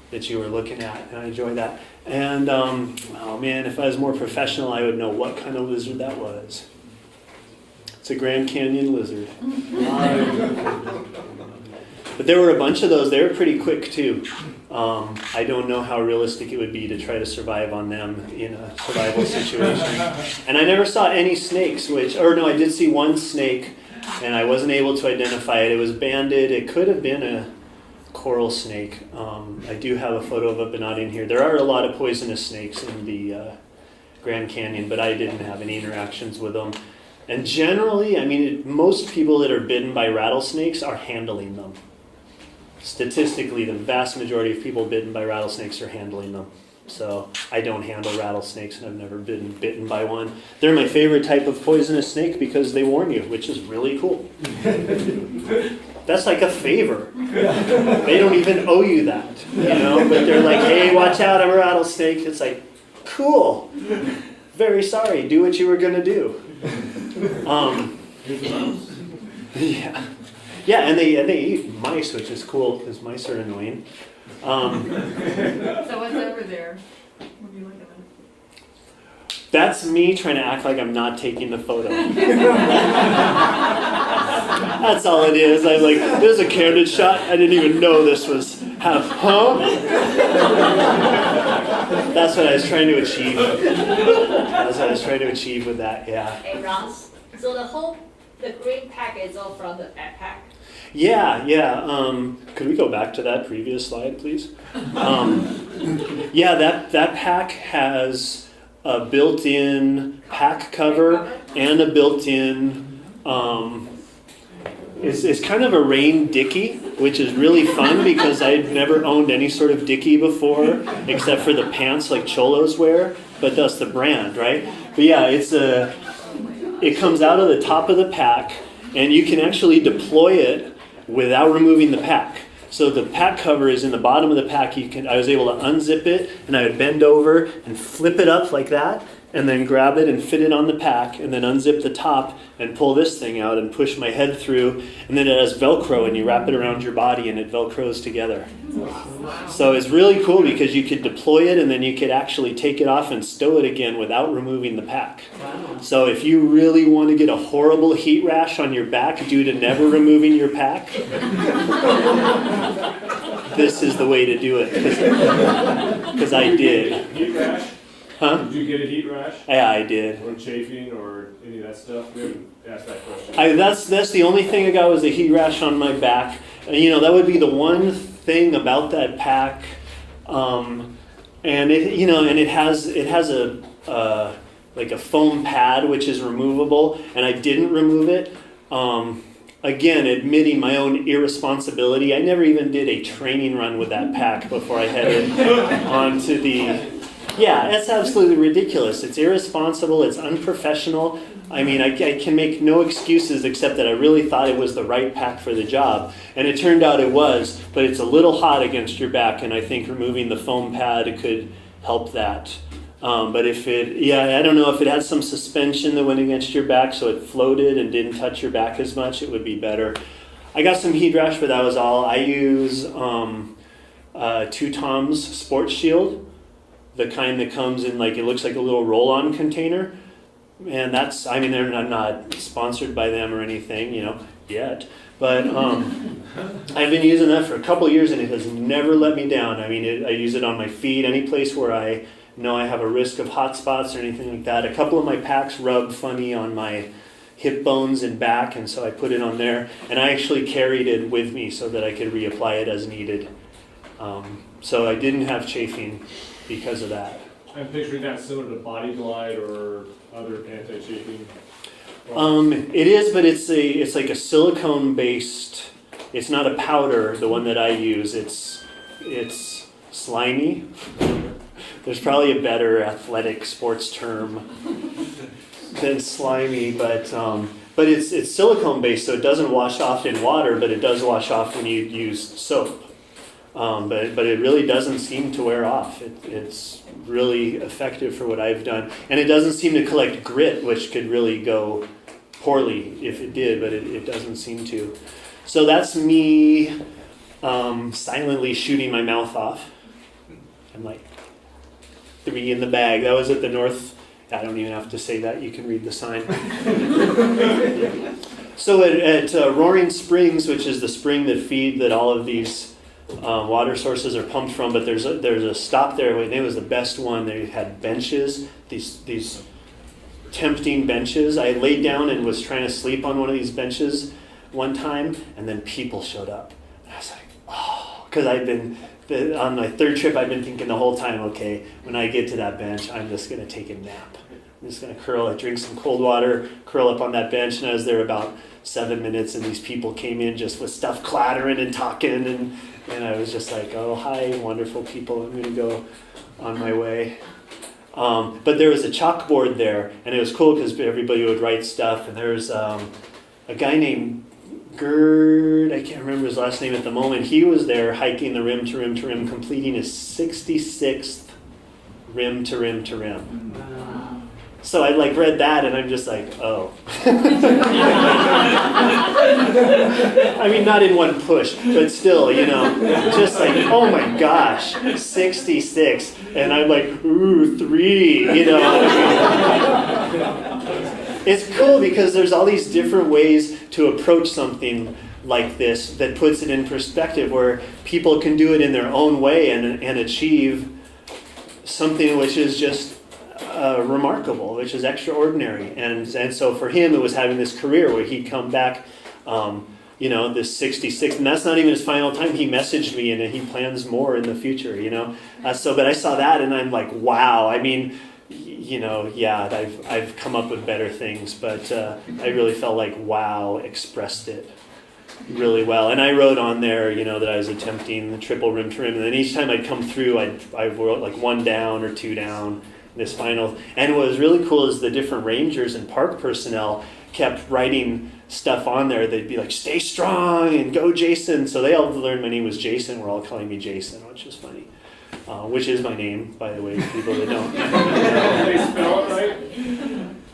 that you were looking at, and I enjoy that. And oh man, if I was more professional, I would know what kind of lizard that was. It's a Grand Canyon lizard. But there were a bunch of those. They were pretty quick too. I don't know how realistic it would be to try to survive on them in a survival situation. And I never saw any snakes, I did see one snake, and I wasn't able to identify it. It was banded. It could have been a coral snake. I do have a photo of it, but not in here. There are a lot of poisonous snakes in the Grand Canyon, but I didn't have any interactions with them. And generally, most people that are bitten by rattlesnakes are handling them. Statistically, the vast majority of people bitten by rattlesnakes are handling them. So I don't handle rattlesnakes, and I've never been bitten by one. They're my favorite type of poisonous snake because they warn you, which is really cool. That's like a favor. They don't even owe you that, but they're like, hey, watch out, I'm a rattlesnake. It's like, cool. Very sorry, do what you were going to do. Yeah, and they eat mice, which is cool because mice are annoying. So what's over there? What are you looking at? That's me trying to act like I'm not taking the photo. That's all it is. I'm like, there's a candid shot. I didn't even know this was That's what I was trying to achieve. That's what I was trying to achieve with that, yeah. Hey, Ross, so the green pack is all from the backpack? Yeah. Could we go back to that previous slide, please? Yeah, that pack has a built-in pack cover and a built-in, it's kind of a rain dickie, which is really fun because I'd never owned any sort of dickie before, except for the pants like cholos wear, but that's the brand, right? But yeah, it comes out of the top of the pack, and you can actually deploy it without removing the pack. So the pack cover is in the bottom of the pack. I was able to unzip it, and I would bend over and flip it up like that, and then grab it and fit it on the pack, and then unzip the top and pull this thing out and push my head through, and then it has Velcro, and you wrap it around your body, and it Velcros together. So it's really cool because you could deploy it, and then you could actually take it off and stow it again without removing the pack. So if you really want to get a horrible heat rash on your back due to never removing your pack, this is the way to do it, because I did. Heat rash? Huh? Did you get a heat rash? Yeah, I did. Or chafing or any of that stuff? We haven't asked that question. That's the only thing I got was a heat rash on my back. That would be the one thing about that pack. And it has a like a foam pad which is removable, and I didn't remove it. Again, admitting my own irresponsibility, I never even did a training run with that pack before I headed onto the Yeah, it's absolutely ridiculous. It's irresponsible. It's unprofessional. I mean, I can make no excuses except that I really thought it was the right pack for the job. And it turned out it was, but it's a little hot against your back, and I think removing the foam pad could help that. But if I don't know, if it had some suspension that went against your back so it floated and didn't touch your back as much, it would be better. I got some heat rash, but that was all. I use 2 Tom's Sports Shield, the kind that comes in like, it looks like a little roll-on container. And that's, I mean, I'm not sponsored by them or anything, yet. But I've been using that for a couple of years and it has never let me down. I mean, I use it on my feet, any place where I know I have a risk of hot spots or anything like that. A couple of my packs rub funny on my hip bones and back, and so I put it on there. And I actually carried it with me so that I could reapply it as needed. So I didn't have chafing because of that. I'm picturing that similar to Body Glide or other anti-chafing. It is, but it's like a silicone based. It's not a powder. The one that I use, it's slimy. There's probably a better athletic sports term than slimy, but it's silicone based, so it doesn't wash off in water, but it does wash off when you use soap. But it really doesn't seem to wear off. It's really effective for what I've done. And it doesn't seem to collect grit, which could really go poorly if it did, but it doesn't seem to. So that's me silently shooting my mouth off. I'm like 3 in the bag. That was at the North. I don't even have to say that. You can read the sign. So at Roaring Springs, which is the spring that all of these water sources are pumped from, but there's a stop there. It was the best one. They had benches, these tempting benches. I laid down and was trying to sleep on one of these benches one time, and then people showed up. And I was like, oh, because on my 3rd trip, I've been thinking the whole time, okay, when I get to that bench, I'm just going to take a nap. I'm just going to drink some cold water, curl up on that bench, and I was there about 7 minutes, and these people came in just with stuff clattering and talking, and I was just like, oh, hi, wonderful people, I'm going to go on my way. But there was a chalkboard there, and it was cool because everybody would write stuff, and there was a guy named Gerd, I can't remember his last name at the moment. He was there hiking the rim to rim to rim, completing his 66th rim to rim to rim. Wow. So I read that and I'm just like, oh. I mean, not in one push, but still, just like, oh my gosh, 66. And I'm like, ooh, 3, It's cool because there's all these different ways to approach something like this that puts it in perspective, where people can do it in their own way and achieve something which is just remarkable, which is extraordinary. And so for him, it was having this career where he'd come back, this 66, and that's not even his final time. He messaged me and he plans more in the future, but I saw that and I'm like, wow. I mean, I've come up with better things, but I really felt like wow expressed it really well. And I wrote on there, that I was attempting the triple rim to rim, and then each time I'd come through, I wrote like 1 down or 2 down. This final, and what was really cool is the different rangers and park personnel kept writing stuff on there. They'd be like, stay strong and go Jason. So they all learned my name was Jason. We're all calling me Jason, which is funny. Which is my name, by the way, for people that don't. They spell it right?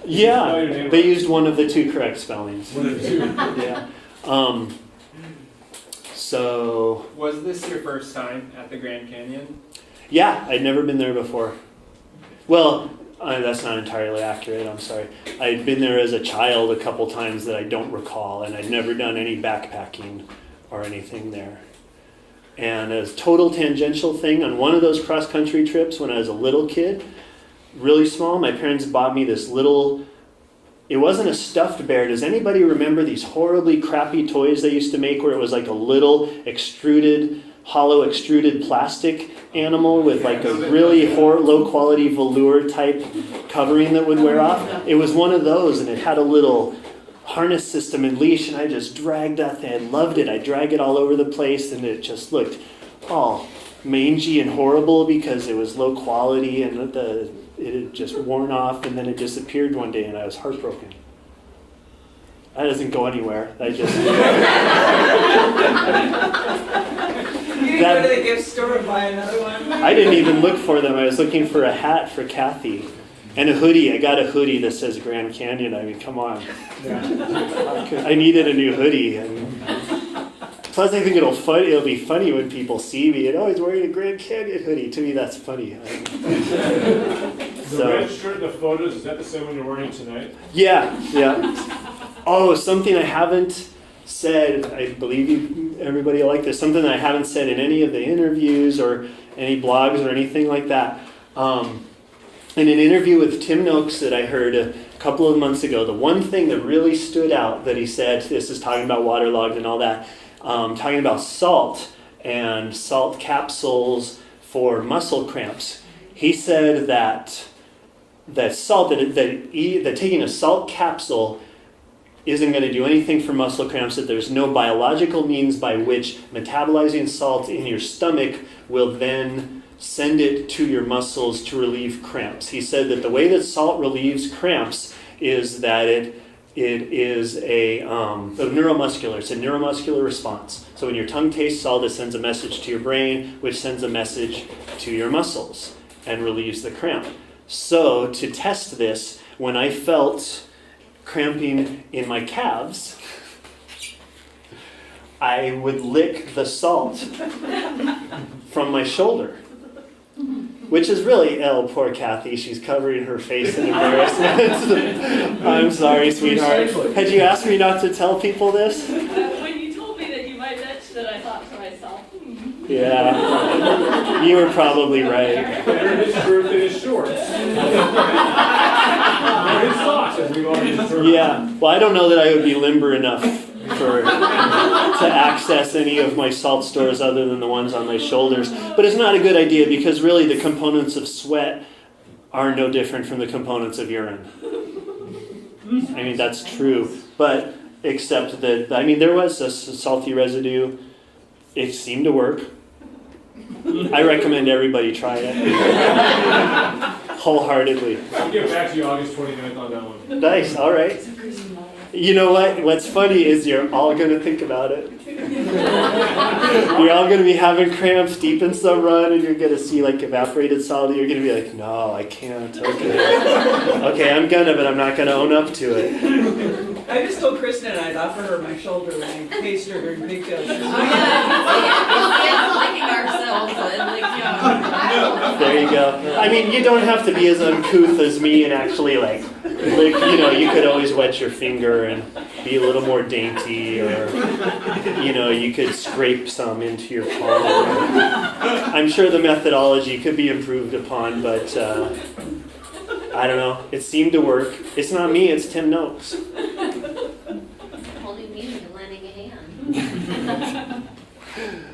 Yeah, they used one of the 2 correct spellings. One of the 2? Yeah. So... Was this your first time at the Grand Canyon? Yeah, I'd never been there before. Well, that's not entirely accurate, I'm sorry. I'd been there as a child a couple times that I don't recall, and I'd never done any backpacking or anything there. And as a total tangential thing, on one of those cross-country trips when I was a little kid, really small, my parents bought me this little, it wasn't a stuffed bear. Does anybody remember these horribly crappy toys they used to make where it was like a little hollow extruded plastic animal with like a really low quality velour type covering that would wear off? It was one of those, and it had a little harness system and leash, and I just dragged that thing. I loved it. I dragged it all over the place, and it just looked all mangy and horrible because it was low quality and it had just worn off, and then it disappeared one day, and I was heartbroken. That doesn't go anywhere. I just... You didn't go to the gift store and buy another one? I didn't even look for them. I was looking for a hat for Kathy. And a hoodie. I got a hoodie that says Grand Canyon. I mean, come on. I needed a new hoodie. And plus, I think it'll be funny when people see me and, oh, he's wearing a Grand Canyon hoodie. To me, that's funny. The red shirt in the photos, is that the same one you're wearing tonight? Yeah. Oh, something I haven't said, I believe everybody will like this, something that I haven't said in any of the interviews or any blogs or anything like that. In an interview with Tim Noakes that I heard a couple of months ago, the one thing that really stood out that he said, this is talking about waterlogged and all that, talking about salt and salt capsules for muscle cramps. He said that taking a salt capsule isn't going to do anything for muscle cramps, that there's no biological means by which metabolizing salt in your stomach will then send it to your muscles to relieve cramps. He said that the way that salt relieves cramps is that it is a neuromuscular. It's a neuromuscular response. So when your tongue tastes salt, it sends a message to your brain, which sends a message to your muscles and relieves the cramp. So to test this, when I felt cramping in my calves, I would lick the salt from my shoulder. Which is really, oh, poor Kathy, she's covering her face in embarrassment. I'm sorry, sweetheart. Had you asked me not to tell people this? When you told me that you might mention it, I thought to myself, Yeah, you were probably right. Better his shirt than his shorts. Or his socks, as we've already determined. Yeah, well, I don't know that I would be limber enough to access any of my salt stores other than the ones on my shoulders. But it's not a good idea because really the components of sweat are no different from the components of urine. I mean, that's true. But except that, I mean, there was a salty residue. It seemed to work. I recommend everybody try it. Wholeheartely. I'll get back to you August 29th on that one. Nice, all right. You know what? What's funny is you're all going to think about it. You're all going to be having cramps deep in some run, and you're going to see like evaporated salt. You're going to be like, no, I can't. Okay, I'm going to, but I'm not going to own up to it. I just told Kristen and I'd offer her my shoulder when I paced her during Pigtails. liking ourselves and There you go. I mean, you don't have to be as uncouth as me and actually like lick, you could always wet your finger and be a little more dainty, or, you could scrape some into your palm. I'm sure the methodology could be improved upon, but I don't know. It seemed to work. It's not me, it's Tim Noakes. Holding me and lending a hand.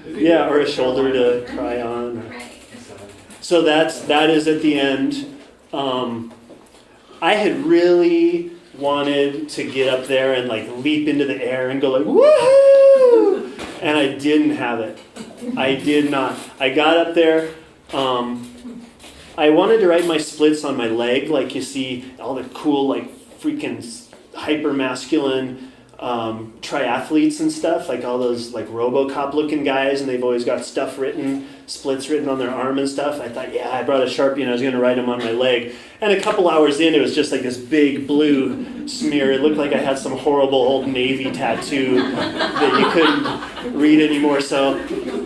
Yeah, or a shoulder to cry on. So that is at the end. I had really wanted to get up there and like leap into the air and go like, woohoo! And I didn't have it. I did not. I got up there. I wanted to ride my splits on my leg, like you see all the cool, like freaking hyper masculine triathletes and stuff, like all those like RoboCop looking guys, and they've always got splits written on their arm and stuff. I thought, yeah, I brought a Sharpie and I was going to ride them on my leg. And a couple hours in, it was just like this big blue smear. It looked like I had some horrible old Navy tattoo that you couldn't read anymore. So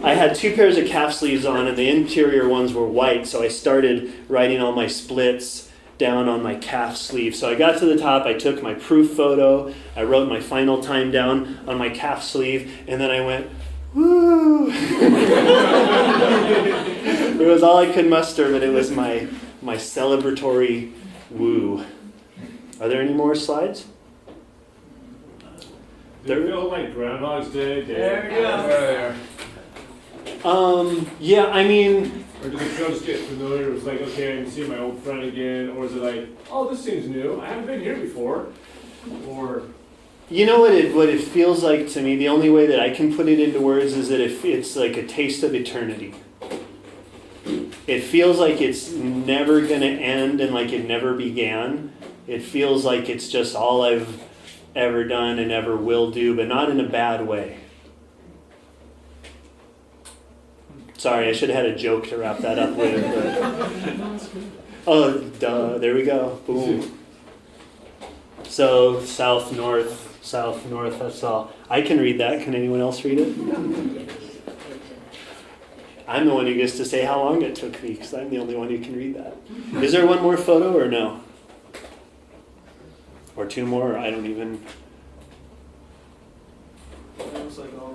I had 2 pairs of calf sleeves on, and the interior ones were white. So I started riding all my splits down on my calf sleeve. So I got to the top, I took my proof photo, I wrote my final time down on my calf sleeve, and then I went, woo! It was all I could muster, but it was my celebratory woo. Are there any more slides? Did it feel like Groundhog's Day? There you go. Yeah, I mean... Or does it feel just get familiar? It's like, okay, I'm seeing my old friend again. Or is it like, oh, this seems new. I haven't been here before. Or... You know what it feels like to me? The only way that I can put it into words is that it's like a taste of eternity. it feels like it's never going to end and like it never began. It feels like it's just all I've ever done and ever will do, but not in a bad way. Sorry, I should have had a joke to wrap that up with. But... Oh, duh, there we go. Boom. So, south, north, that's all. I can read that. Can anyone else read it? I'm the one who gets to say how long it took me, because I'm the only one who can read that. Is there one more photo or no? Or two more? Or I don't even...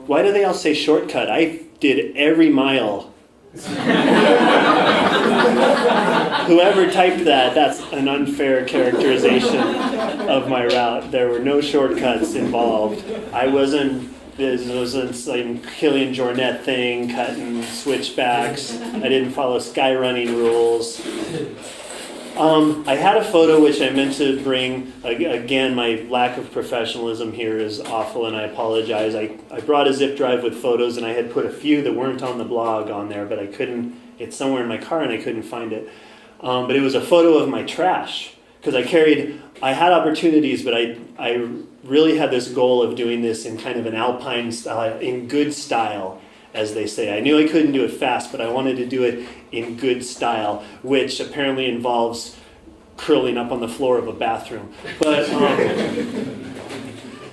Why do they all say shortcut? I did every mile. Whoever typed that, that's an unfair characterization of my route. There were no shortcuts involved. This wasn't some Killian Jornet thing, cutting switchbacks. I didn't follow sky running rules. I had a photo which I meant to bring. Again, my lack of professionalism here is awful, and I apologize. I brought a zip drive with photos, and I had put a few that weren't on the blog on there, but I couldn't. It's somewhere in my car, and I couldn't find it. But it was a photo of my trash, because I had opportunities, but I really had this goal of doing this in kind of an alpine style, in good style, as they say. I knew I couldn't do it fast, but I wanted to do it in good style, which apparently involves curling up on the floor of a bathroom. But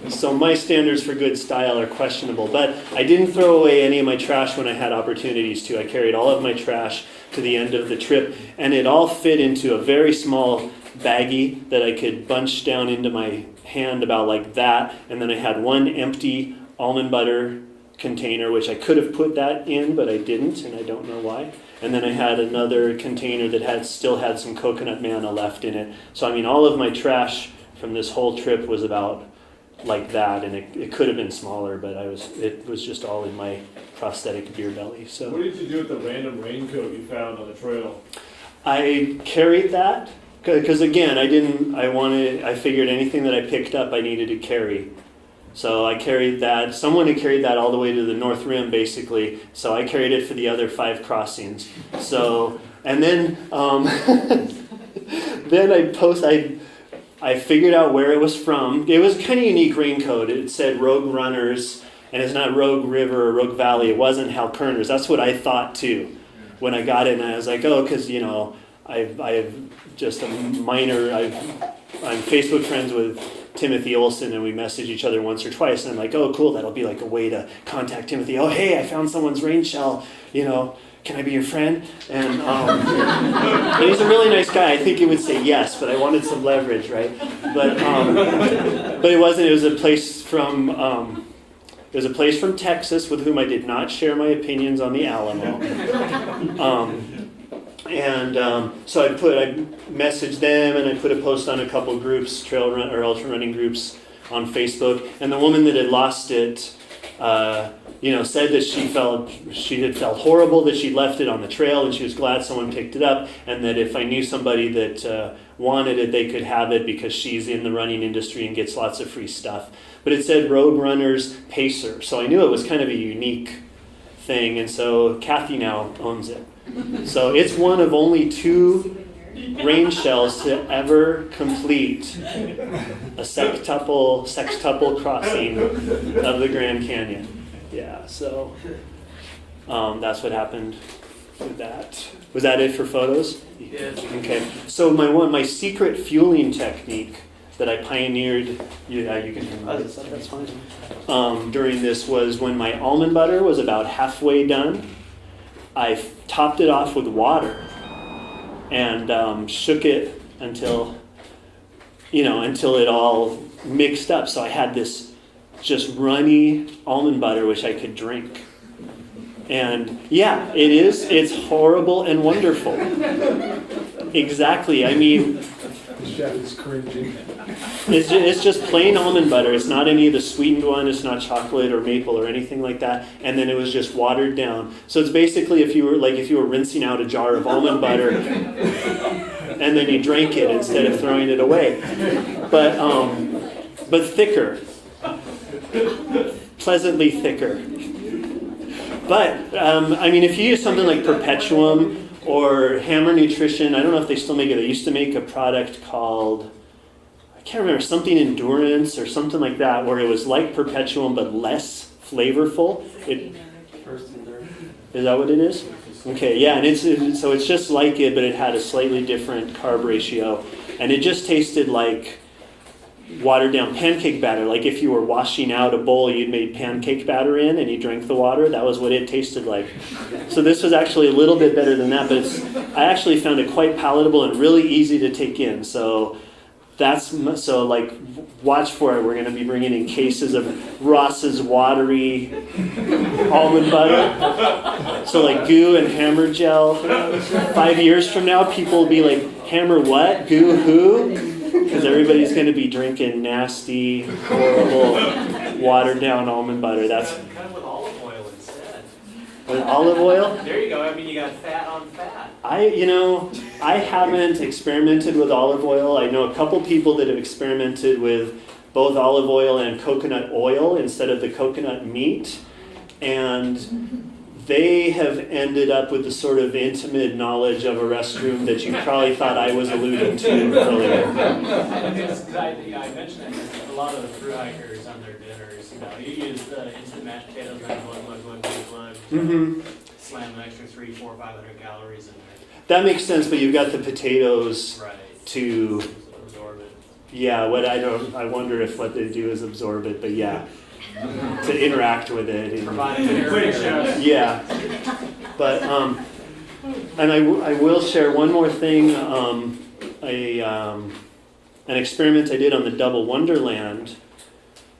so my standards for good style are questionable. But I didn't throw away any of my trash when I had opportunities to. I carried all of my trash to the end of the trip, and it all fit into a very small baggie that I could bunch down into my hand about like that. And then I had one empty almond butter container, which I could have put that in, but I didn't, and I don't know why. And then I had another container that still had some coconut manna left in it. So I mean, all of my trash from this whole trip was about like that, and it could have been smaller, but it was just all in my prosthetic beer belly. So what did you do with the random raincoat you found on the trail? I carried that because again, I figured anything that I picked up I needed to carry. So I carried that. Someone had carried that all the way to the North Rim, basically. So I carried it for the other 5 crossings. So, and then I figured out where it was from. It was kind of unique raincoat. It said Rogue Runners, and it's not Rogue River or Rogue Valley. It wasn't Hal Kerner's. That's what I thought too when I got it. And I was like, oh, because I have just a minor. I'm Facebook friends with Timothy Olson, and we message each other once or twice, and I'm like, oh cool, that'll be like a way to contact Timothy. Oh hey, I found someone's rain shell, can I be your friend? And, and he's a really nice guy. I think he would say yes, but I wanted some leverage, right? But it wasn't. It was a place from Texas with whom I did not share my opinions on the Alamo. So I messaged them, and I put a post on a couple groups, trail run or ultra running groups on Facebook. And the woman that had lost it, said that she had felt horrible that she left it on the trail, and she was glad someone picked it up, and that if I knew somebody that wanted it, they could have it because she's in the running industry and gets lots of free stuff. But it said Road Runners Pacer, so I knew it was kind of a unique thing, and so Kathy now owns it. So it's one of only 2 rain shells to ever complete a sextuple crossing of the Grand Canyon. Yeah, so that's what happened with that. Was that it for photos? Yes. Okay. So my secret fueling technique that I pioneered, you can that's fine. During this was when my almond butter was about halfway done, I topped it off with water and shook it until it all mixed up. So I had this just runny almond butter which I could drink. And yeah, it's horrible and wonderful. Exactly. I mean, the chef is cringing. It's just plain almond butter. It's not any of the sweetened one. It's not chocolate or maple or anything like that. And then it was just watered down. So it's basically if you were rinsing out a jar of almond butter and then you drank it instead of throwing it away. But thicker. Pleasantly thicker. But if you use something like Perpetuum or Hammer Nutrition. I don't know if they still make it. They used to make a product called, I can't remember, something Endurance or something like that, where it was like Perpetuum but less flavorful. Is that what it is? Okay, yeah, and so it's just like it, but it had a slightly different carb ratio, and it just tasted like watered down pancake batter. Like if you were washing out a bowl you'd made pancake batter in and you drank the water, that was what it tasted like. So this was actually a little bit better than that, but I actually found it quite palatable and really easy to take in. So like watch for it. We're going to be bringing in cases of Ross's watery almond butter. So like Goo and Hammer Gel. 5 years from now, people will be like, Hammer what? Goo who? Because everybody's going to be drinking nasty, horrible, watered down almond butter. That's kind of with olive oil instead. With olive oil? There you go. I mean, you got fat on fat. I haven't experimented with olive oil. I know a couple people that have experimented with both olive oil and coconut oil instead of the coconut meat. And they have ended up with the sort of intimate knowledge of a restroom that you probably thought I was alluding to earlier. I mentioned that a lot of the thru hikers on their dinners, you use the instant mashed potatoes, glug. Slam an extra 300, 400, 500 calories in there. That makes sense, but you've got the potatoes to absorb it. Yeah, I wonder if what they do is absorb it, but yeah. To interact with it. Yeah. But, and I will share one more thing. An experiment I did on the Double Wonderland,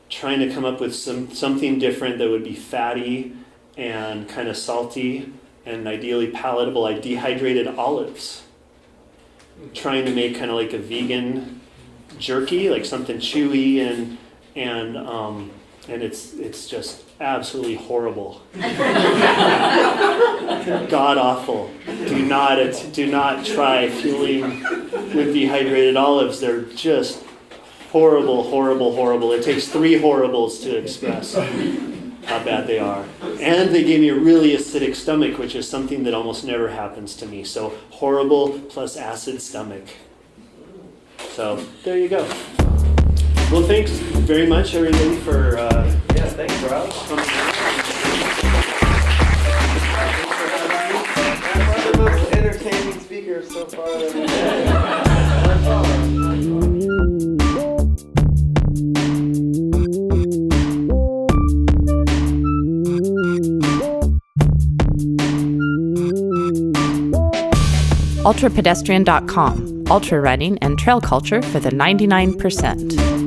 trying to come up with something different that would be fatty and kind of salty and ideally palatable. I dehydrated olives, trying to make kind of like a vegan jerky, like something chewy and it's just absolutely horrible. God awful. Do not try fueling with dehydrated olives. They're just horrible. It takes 3 horribles to express how bad they are. And they gave me a really acidic stomach, which is something that almost never happens to me. So horrible plus acid stomach. So there you go. Well, thanks very much, everybody, for thanks, Rob. One of the most entertaining speakers so far that we've UltraPedestrian.com, ultra running and trail culture for the 99%.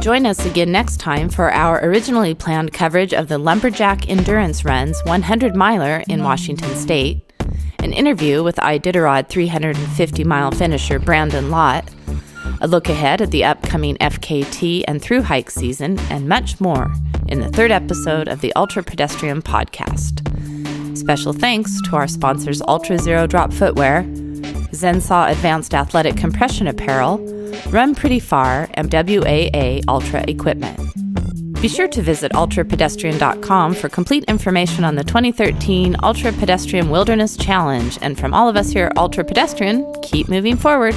Join us again next time for our originally planned coverage of the Lumberjack Endurance Run's 100-miler in Washington State, an interview with Iditarod 350-mile finisher Brandon Lott, a look ahead at the upcoming FKT and thru hike season, and much more in the 3rd episode of the Ultra Pedestrian Podcast. Special thanks to our sponsors Ultra Zero Drop Footwear, Zensaw Advanced Athletic Compression Apparel, Run Pretty Far, and WAA Ultra Equipment. Be sure to visit UltraPedestrian.com for complete information on the 2013 Ultra Pedestrian Wilderness Challenge. And from all of us here at Ultra Pedestrian, keep moving forward.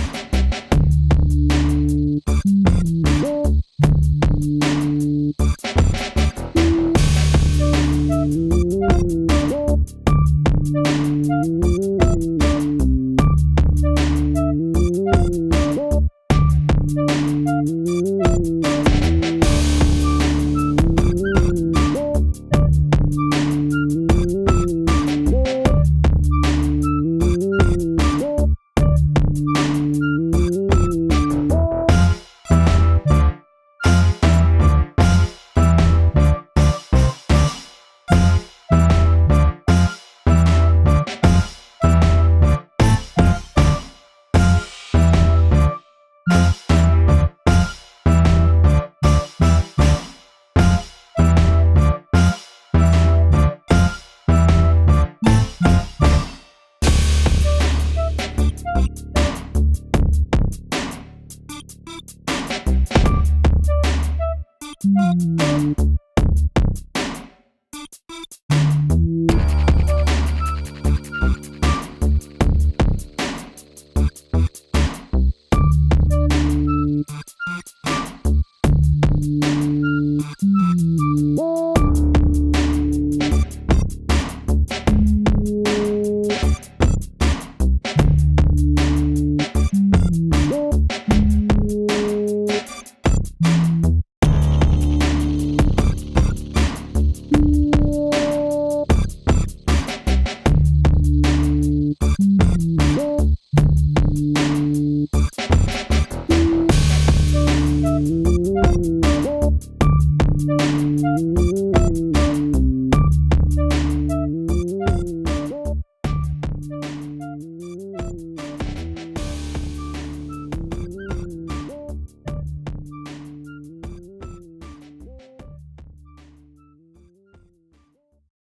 Bye.